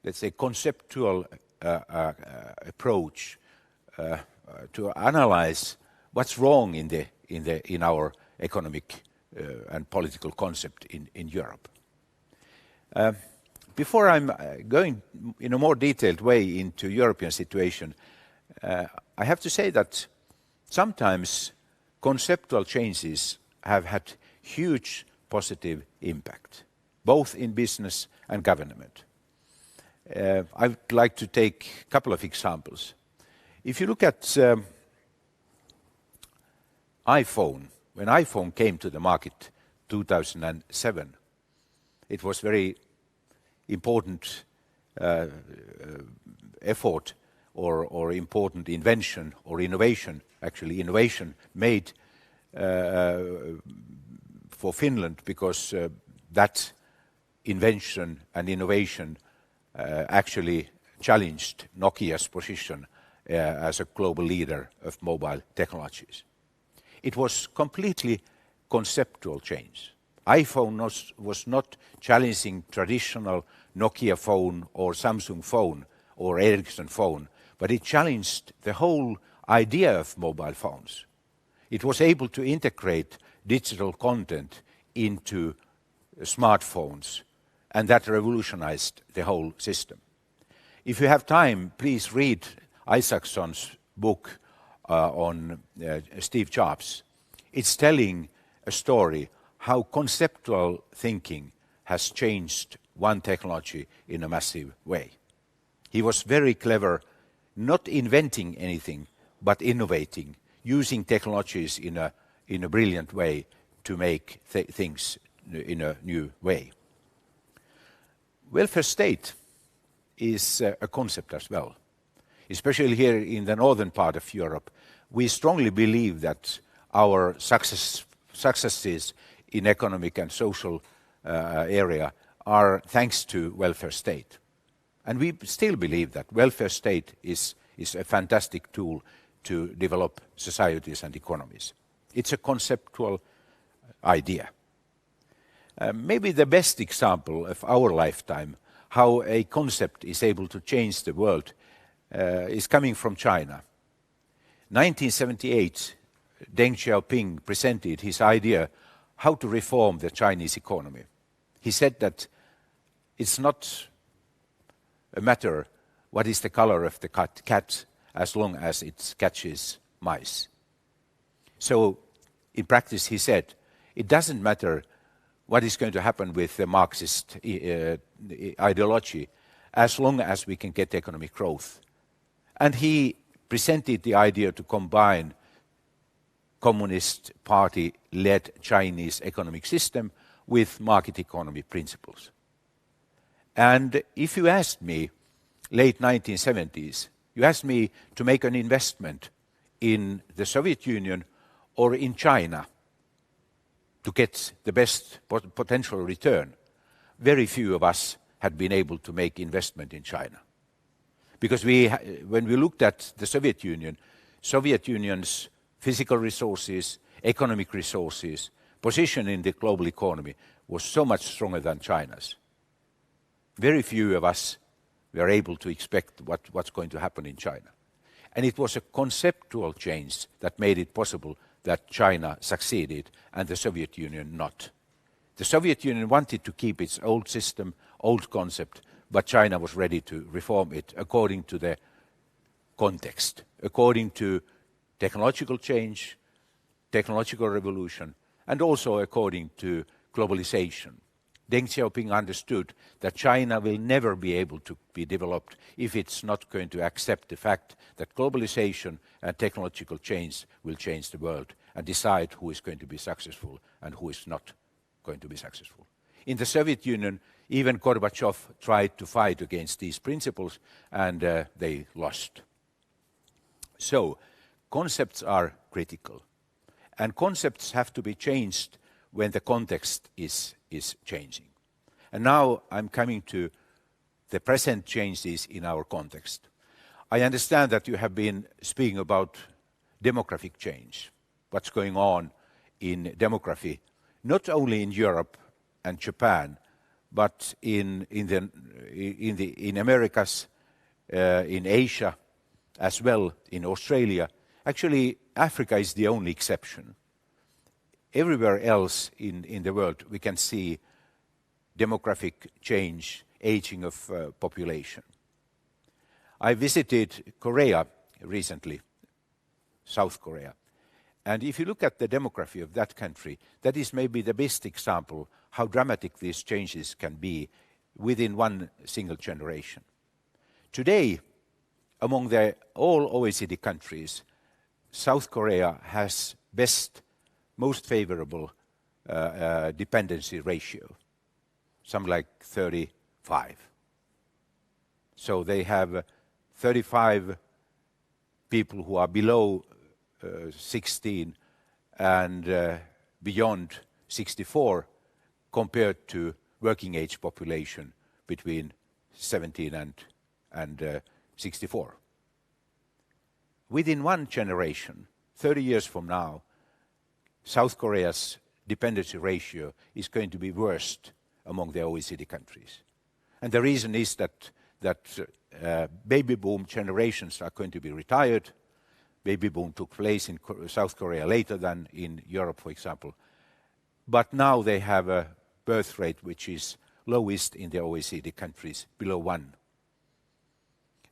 let's say, conceptual approach to analyze what's wrong in our economic and political concept in Europe. Before I'm going in a more detailed way into European situation, I have to say that sometimes conceptual changes have had huge positive impact, both in business and government. I would like to take a couple of examples. If you look at iPhone, when iPhone came to the market 2007, it was very important effort or important invention or innovation, actually innovation made for Finland because that invention and innovation actually challenged Nokia's position as a global leader of mobile technologies. It was completely conceptual change. iPhone was not challenging traditional Nokia phone or Samsung phone or Ericsson phone, but it challenged the whole idea of mobile phones. It was able to integrate digital content into smartphones, and that revolutionized the whole system. If you have time, please read Isaacson's book on Steve Jobs. It's telling a story how conceptual thinking has changed one technology in a massive way. He was very clever, not inventing anything, but innovating, using technologies in a brilliant way to make things in a new way. Welfare state is a concept as well. Especially here in the northern part of Europe, we strongly believe that our successes in economic and social area are thanks to welfare state. And we still believe that welfare state is a fantastic tool to develop societies and economies. It's a conceptual idea. Maybe the best example of our lifetime, how a concept is able to change the world, is coming from China. 1978, Deng Xiaoping presented his idea how to reform the Chinese economy. He said that it's not a matter what is the color of the cat as long as it catches mice. So in practice he said it doesn't matter what is going to happen with the Marxist ideology as long as we can get economic growth. And he presented the idea to combine Communist Party-led Chinese economic system with market economy principles. And if you asked me, late 1970s, you asked me to make an investment in the Soviet Union or in China to get the best potential return, very few of us had been able to make investment in China. Because when we looked at the Soviet Union's physical resources, economic resources, position in the global economy was so much stronger than China's. Very few of us were able to expect what's going to happen in China. And it was a conceptual change that made it possible that China succeeded and the Soviet Union not. The Soviet Union wanted to keep its old system, old concept, but China was ready to reform it according to the context, according to technological change, technological revolution, and also according to globalization. Deng Xiaoping understood that China will never be able to be developed if it's not going to accept the fact that globalization and technological change will change the world and decide who is going to be successful and who is not going to be successful. In the Soviet Union, even Gorbachev tried to fight against these principles and they lost. So, concepts are critical. And concepts have to be changed when the context is changing. And now I'm coming to the present changes in our context. I understand that you have been speaking about demographic change, what's going on in demography, not only in Europe and Japan, but in Americas, in Asia, as well in Australia. Actually, Africa is the only exception. Everywhere else in the world, we can see demographic change, aging of population. I visited Korea recently, South Korea. And if you look at the demography of that country, that is maybe the best example how dramatic these changes can be within one single generation. Today, among all OECD countries, South Korea has most favorable dependency ratio, something like 35. So they have 35 people who are below 16 and beyond 64 compared to working age population between 17 and 64. Within one generation, 30 years from now, South Korea's dependency ratio is going to be worst among the OECD countries. And the reason is that baby boom generations are going to be retired. Baby boom took place in South Korea later than in Europe, for example. But now they have a birth rate which is lowest in the OECD countries, below 1.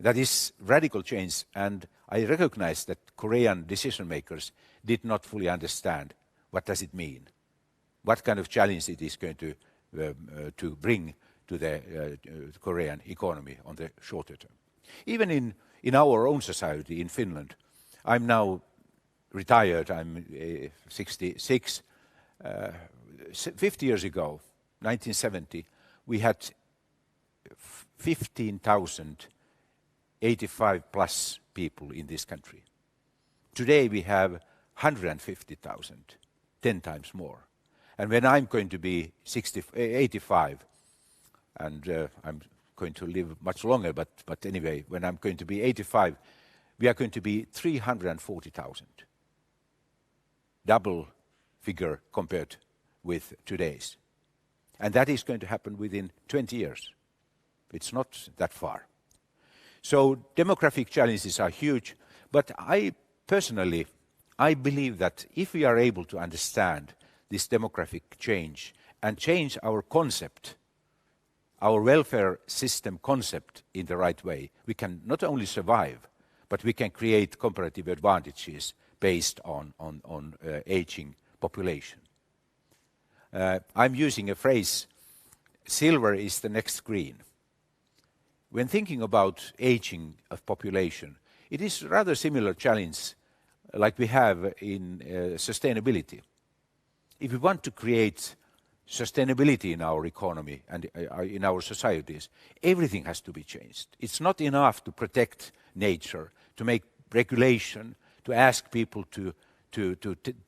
That is radical change, and I recognize that Korean decision makers did not fully understand what does it mean, what kind of challenge it is going to bring to the Korean economy on the shorter term. Even in our own society in Finland, I'm now retired, I'm 66. 50 years ago, 1970, we had 15,000 85 plus people in this country. Today we have 150,000, 10 times more. And when I'm going to be 85, and I'm going to live much longer, but anyway, when I'm going to be 85, we are going to be 340,000. Double figure compared with today's. And that is going to happen within 20 years. It's not that far. So demographic challenges are huge, but I personally believe that if we are able to understand this demographic change and change our concept, our welfare system concept in the right way, we can not only survive, but we can create comparative advantages based on aging population. I'm using a phrase, silver is the next green. When thinking about aging of population, it is a rather similar challenge like we have in sustainability. If we want to create sustainability in our economy and in our societies, everything has to be changed. It's not enough to protect nature, to make regulation, to ask people to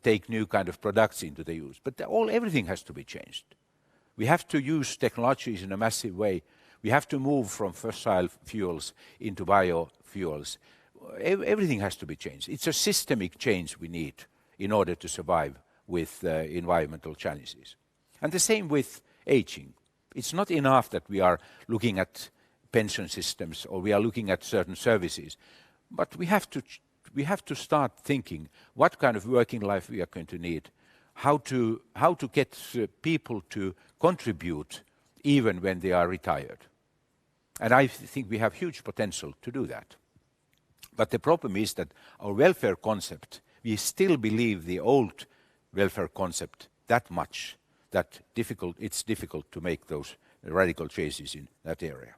take new kind of products into the use, but everything has to be changed. We have to use technologies in a massive way. We have to move from fossil fuels into biofuels. Everything has to be changed. It's a systemic change we need in order to survive with environmental challenges. And the same with aging. It's not enough that we are looking at pension systems or we are looking at certain services, but we have to start thinking what kind of working life we are going to need, how to get people to contribute even when they are retired. And I think we have huge potential to do that. But the problem is that our welfare concept, we still believe the old welfare concept that much that it's difficult to make those radical changes in that area.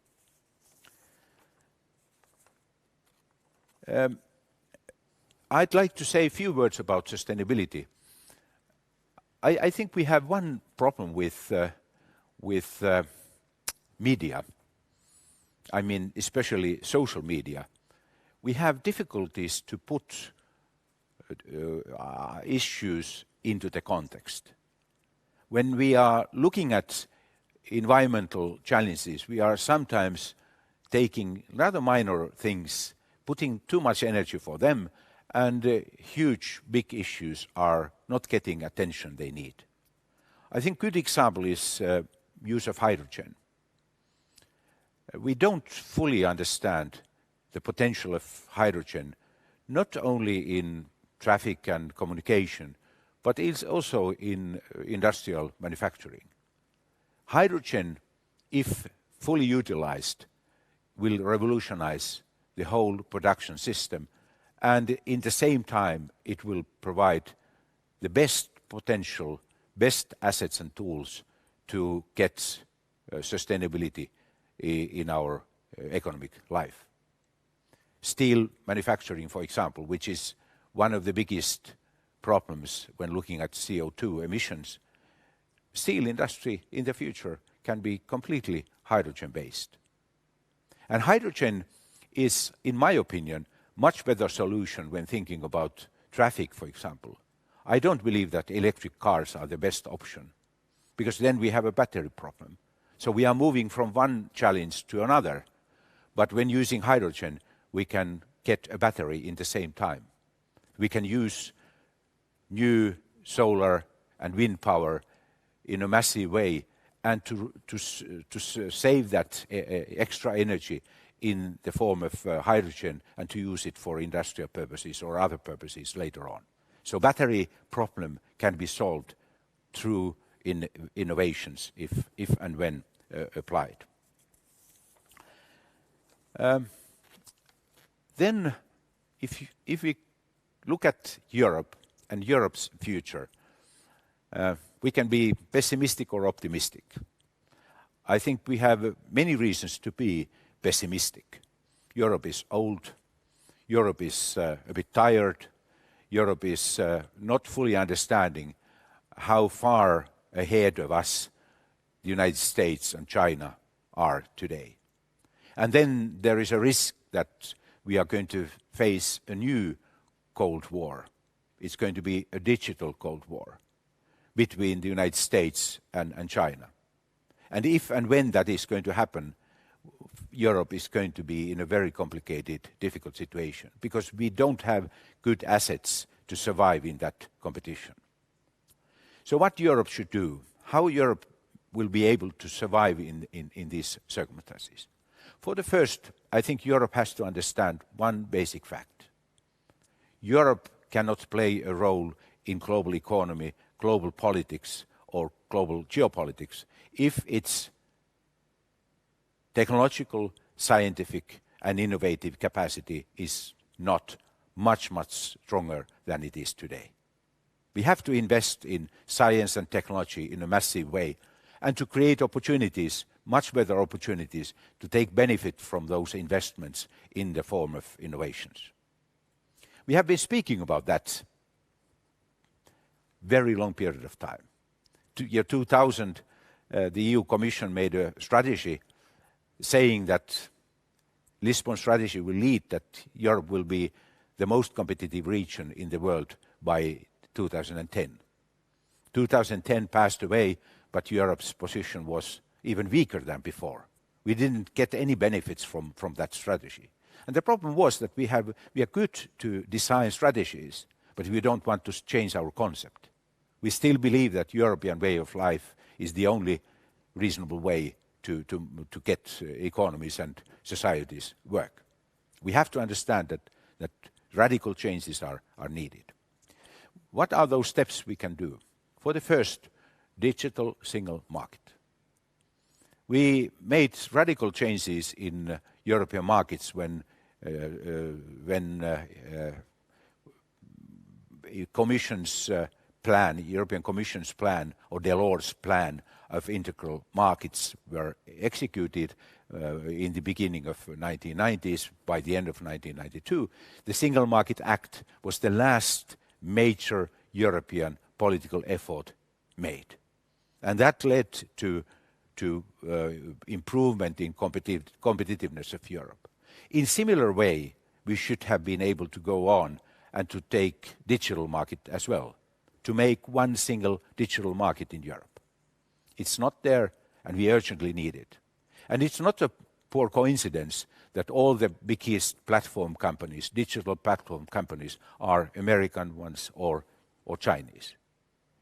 I'd like to say a few words about sustainability. I think we have one problem with media. I mean, especially social media. We have difficulties to put issues into the context. When we are looking at environmental challenges, we are sometimes taking rather minor things, putting too much energy for them, and huge, big issues are not getting attention they need. I think a good example is use of hydrogen. We don't fully understand the potential of hydrogen, not only in traffic and communication, but it's also in industrial manufacturing. Hydrogen, if fully utilized, will revolutionize the whole production system, and in the same time it will provide the best potential, best assets and tools to get sustainability in our economic life. Steel manufacturing, for example, which is one of the biggest problems when looking at CO2 emissions, steel industry in the future can be completely hydrogen-based. And hydrogen is, in my opinion, much better solution when thinking about traffic, for example. I don't believe that electric cars are the best option, because then we have a battery problem. So we are moving from one challenge to another. But when using hydrogen, we can get a battery in the same time. We can use new solar and wind power in a massive way, and to save that extra energy in the form of hydrogen and to use it for industrial purposes or other purposes later on. So battery problem can be solved through innovations if and when applied. Then if we look at Europe and Europe's future, we can be pessimistic or optimistic. I think we have many reasons to be pessimistic. Europe is old. Europe is a bit tired. Europe is not fully understanding how far ahead of us the United States and China are today. And then there is a risk that we are going to face a new Cold War. It's going to be a digital Cold War between the United States and China. And if and when that is going to happen, Europe is going to be in a very complicated, difficult situation because we don't have good assets to survive in that competition. So what Europe should do, how Europe will be able to survive in these circumstances. For the first, I think Europe has to understand one basic fact. Europe cannot play a role in global economy, global politics, or global geopolitics if its technological, scientific, and innovative capacity is not much, much stronger than it is today. We have to invest in science and technology in a massive way and to create opportunities, much better opportunities, to take benefit from those investments in the form of innovations. We have been speaking about that very long period of time. Year 2000, the EU Commission made a strategy saying that Lisbon strategy will lead that Europe will be the most competitive region in the world by 2010. 2010 passed away, but Europe's position was even weaker than before. We didn't get any benefits from that strategy. And the problem was that we are good to design strategies, but we don't want to change our concept. We still believe that European way of life is the only reasonable way to get economies and societies work. We have to understand that radical changes are needed. What are those steps we can do? For the first, digital single market. We made radical changes in European markets when European Commission's plan or Delors' plan of integral markets were executed in the beginning of 1990s. By the end of 1992, the Single Market Act was the last major European political effort made. And that led to improvement in competitiveness of Europe. In similar way, we should have been able to go on and to take digital market as well, to make one single digital market in Europe. It's not there, and we urgently need it. And it's not a poor coincidence that all the biggest platform companies, digital platform companies, are American ones or Chinese.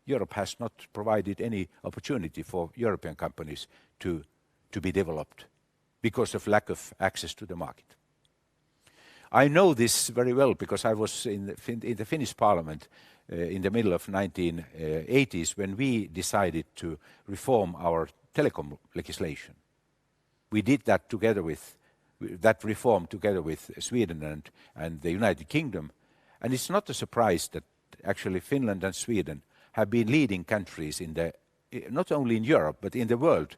Europe has not provided any opportunity for European companies to be developed because of lack of access to the market. I know this very well because I was in the Finnish parliament in the middle of 1980s when we decided to reform our telecom legislation. We did that reform together with Sweden and the United Kingdom. And it's not a surprise that actually Finland and Sweden have been leading countries not only in Europe but in the world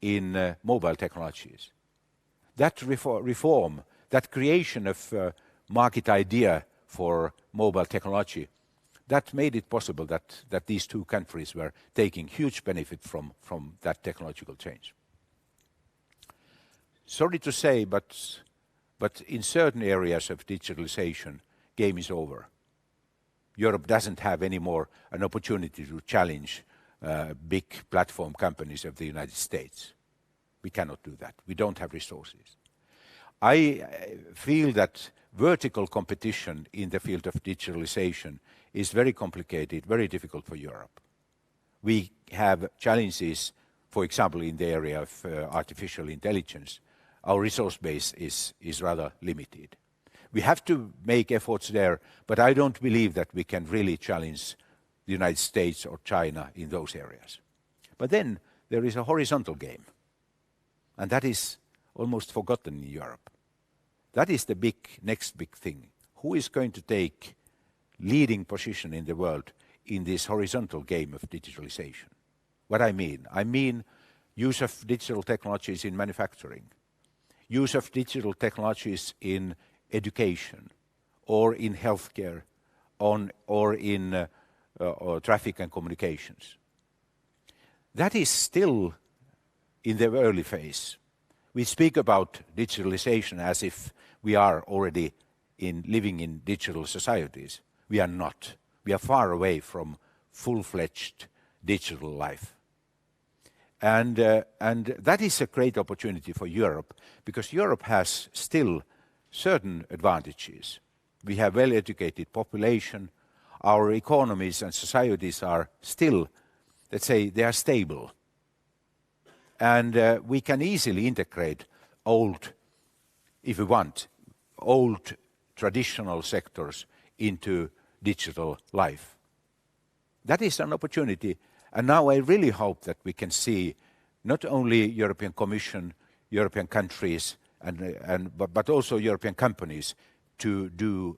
in mobile technologies. That reform, that creation of market idea for mobile technology, that made it possible that these two countries were taking huge benefit from that technological change. Sorry to say, but in certain areas of digitalization, game is over. Europe doesn't have any more an opportunity to challenge big platform companies of the United States. We cannot do that. We don't have resources. I feel that vertical competition in the field of digitalization is very complicated, very difficult for Europe. We have challenges, for example, in the area of artificial intelligence. Our resource base is rather limited. We have to make efforts there, but I don't believe that we can really challenge the United States or China in those areas. But then there is a horizontal game, and that is almost forgotten in Europe. That is the next big thing. Who is going to take leading position in the world in this horizontal game of digitalization? What I mean use of digital technologies in manufacturing, use of digital technologies in education or in healthcare or in traffic and communications. That is still in the early phase. We speak about digitalization as if we are already living in digital societies. We are not. We are far away from full-fledged digital life. And that is a great opportunity for Europe because Europe has still certain advantages. We have well-educated population. Our economies and societies are still, let's say, they are stable. And we can easily integrate if we want, old traditional sectors into digital life. That is an opportunity. And now I really hope that we can see not only European Commission, European countries, but also European companies to do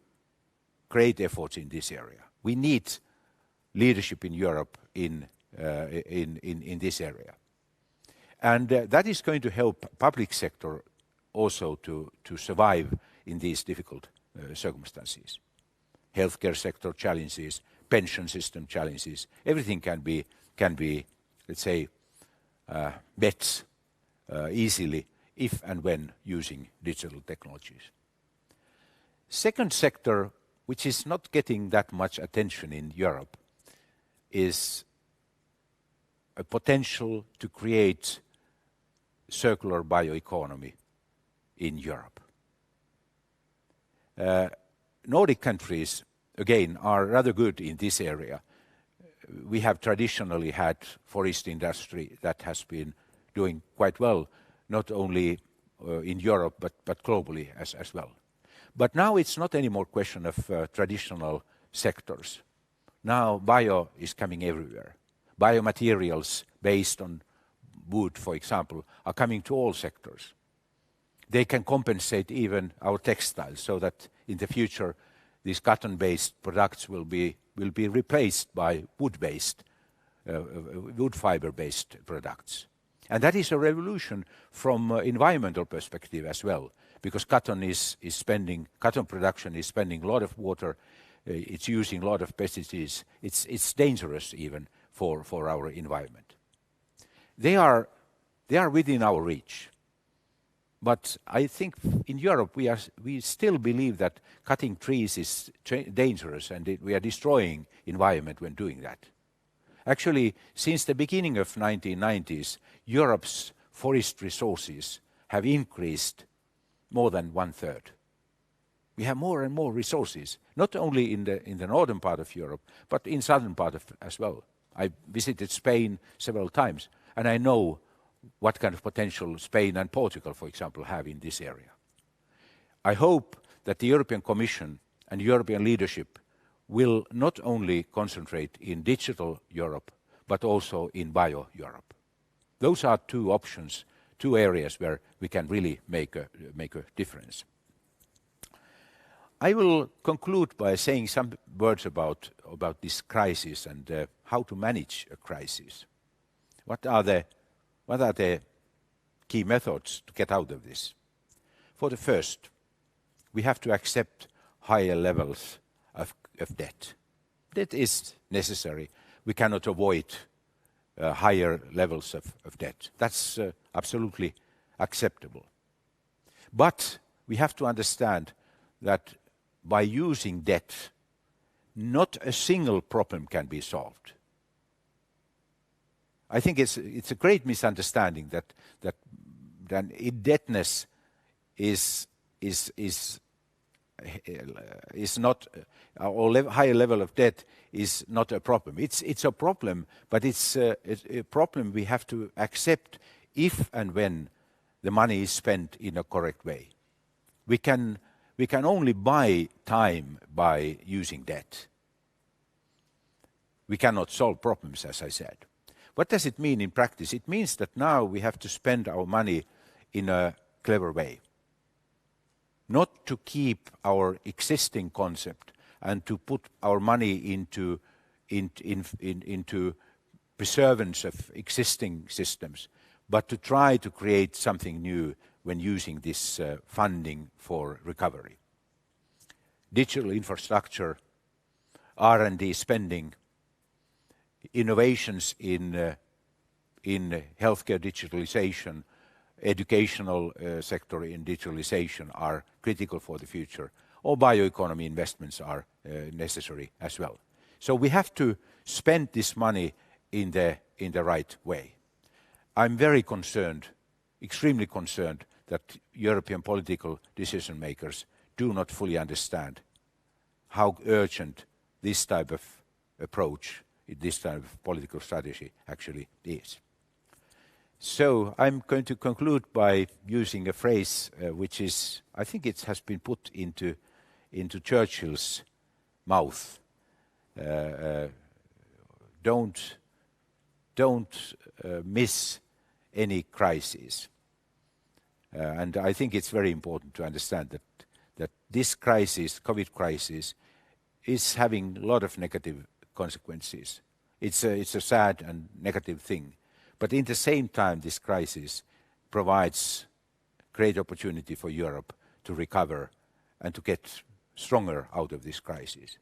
great efforts in this area. We need leadership in Europe in this area. And that is going to help public sector also to survive in these difficult circumstances. Healthcare sector challenges, pension system challenges, everything can be, let's say, met easily if and when using digital technologies. Second sector, which is not getting that much attention in Europe, is a potential to create circular bioeconomy in Europe. Nordic countries, again, are rather good in this area. We have traditionally had forest industry that has been doing quite well, not only in Europe, but globally as well. But now it's not anymore a question of traditional sectors. Now bio is coming everywhere. Biomaterials based on wood, for example, are coming to all sectors. They can compensate even our textiles so that in the future these cotton-based products will be replaced by wood-based, wood fiber-based products. And that is a revolution from environmental perspective as well, because cotton production is spending a lot of water, it's using a lot of pesticides, it's dangerous even for our environment. They are within our reach. But I think in Europe we still believe that cutting trees is dangerous and we are destroying environment when doing that. Actually, since the beginning of 1990s, Europe's forest resources have increased more than 1/3. We have more and more resources, not only in the northern part of Europe, but in southern part as well. I visited Spain several times, and I know what kind of potential Spain and Portugal, for example, have in this area. I hope that the European Commission and European leadership will not only concentrate in digital Europe, but also in bio-Europe. Those are two options, two areas where we can really make a difference. I will conclude by saying some words about this crisis and how to manage a crisis. What are the key methods to get out of this? For the first, we have to accept higher levels of debt. Debt is necessary. We cannot avoid higher levels of debt. That's absolutely acceptable. But we have to understand that by using debt, not a single problem can be solved. I think it's a great misunderstanding that indebtedness is not, or higher level of debt is not a problem. It's a problem, but it's a problem we have to accept if and when the money is spent in a correct way. We can only buy time by using debt. We cannot solve problems, as I said. What does it mean in practice? It means that now we have to spend our money in a clever way. Not to keep our existing concept and to put our money into preservance of existing systems, but to try to create something new when using this funding for recovery. Digital infrastructure, R&D spending, innovations in healthcare digitalization, educational sector in digitalization are critical for the future, or bioeconomy investments are necessary as well. So we have to spend this money in the right way. I'm very concerned, extremely concerned, that European political decision makers do not fully understand how urgent this type of approach, this type of political strategy actually is. So I'm going to conclude by using a phrase which is, I think it has been put into Churchill's mouth. Don't miss any crisis. And I think it's very important to understand that this crisis, COVID crisis, is having a lot of negative consequences. It's a sad and negative thing. But in the same time, this crisis provides great opportunity for Europe to recover and to get stronger out of this crisis.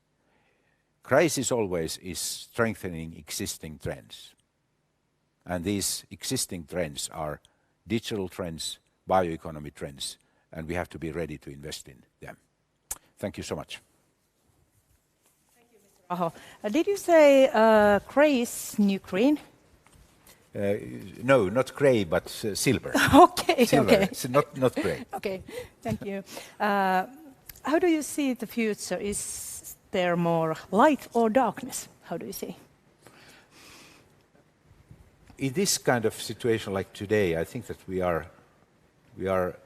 Crisis always is strengthening existing trends. And these existing trends are digital trends, bioeconomy trends, and we have to be ready to invest in them. Thank you so much. Thank you, Mr. Aho. Did you say grey is new green? No, not grey, but silver. Okay, Silver. okay. It's not grey. Okay, thank you. How do you see the future? Is there more light or darkness? How do you see? In this kind of situation like today, I think that we are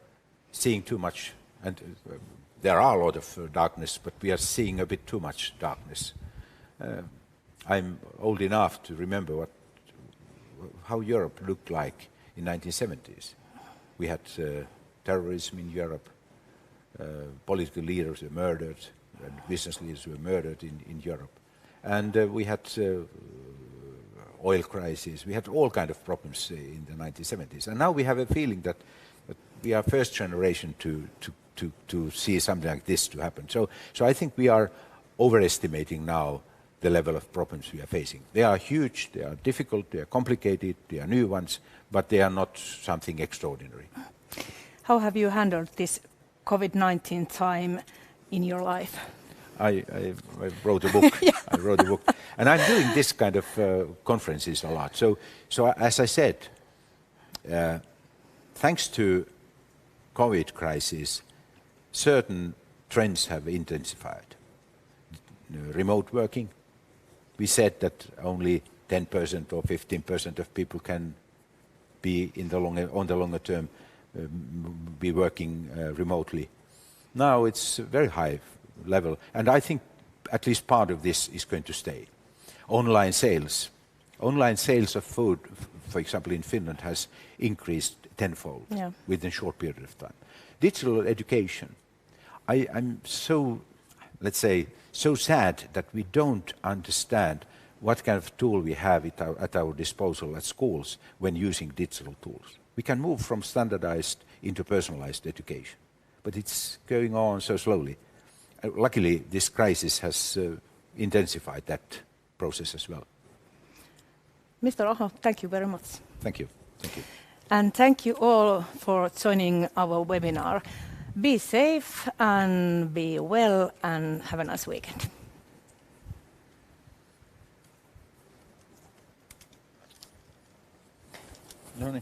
seeing too much, and there are a lot of darkness, but we are seeing a bit too much darkness. I'm old enough to remember how Europe looked like in 1970s. We had terrorism in Europe, political leaders were murdered, and business leaders were murdered in Europe. And we had oil crisis, we had all kinds of problems in the 1970s. And now we have a feeling that we are first generation to see something like this to happen. So I think we are overestimating now the level of problems we are facing. They are huge, they are difficult, they are complicated, they are new ones, but they are not something extraordinary. How have you handled this COVID-19 time in your life? I wrote a book. I wrote a book. And I'm doing this kind of conferences a lot. So as I said, thanks to COVID crisis, certain trends have intensified. Remote working. We said that only 10% or 15% of people can be on the longer term be working remotely. Now it's a very high level, and I think at least part of this is going to stay. Online sales of food, for example, in Finland has increased tenfold within a short period of time. Digital education. I'm so, let's say, so sad that we don't understand what kind of tool we have at our disposal at schools when using digital tools. We can move from standardized into personalized education, but it's going on so slowly. Luckily, this crisis has intensified that process as well. Mr. Aho, thank you very much. Thank you. Thank you. And thank you all for joining our webinar. Be safe and be well and have a nice weekend. No, no.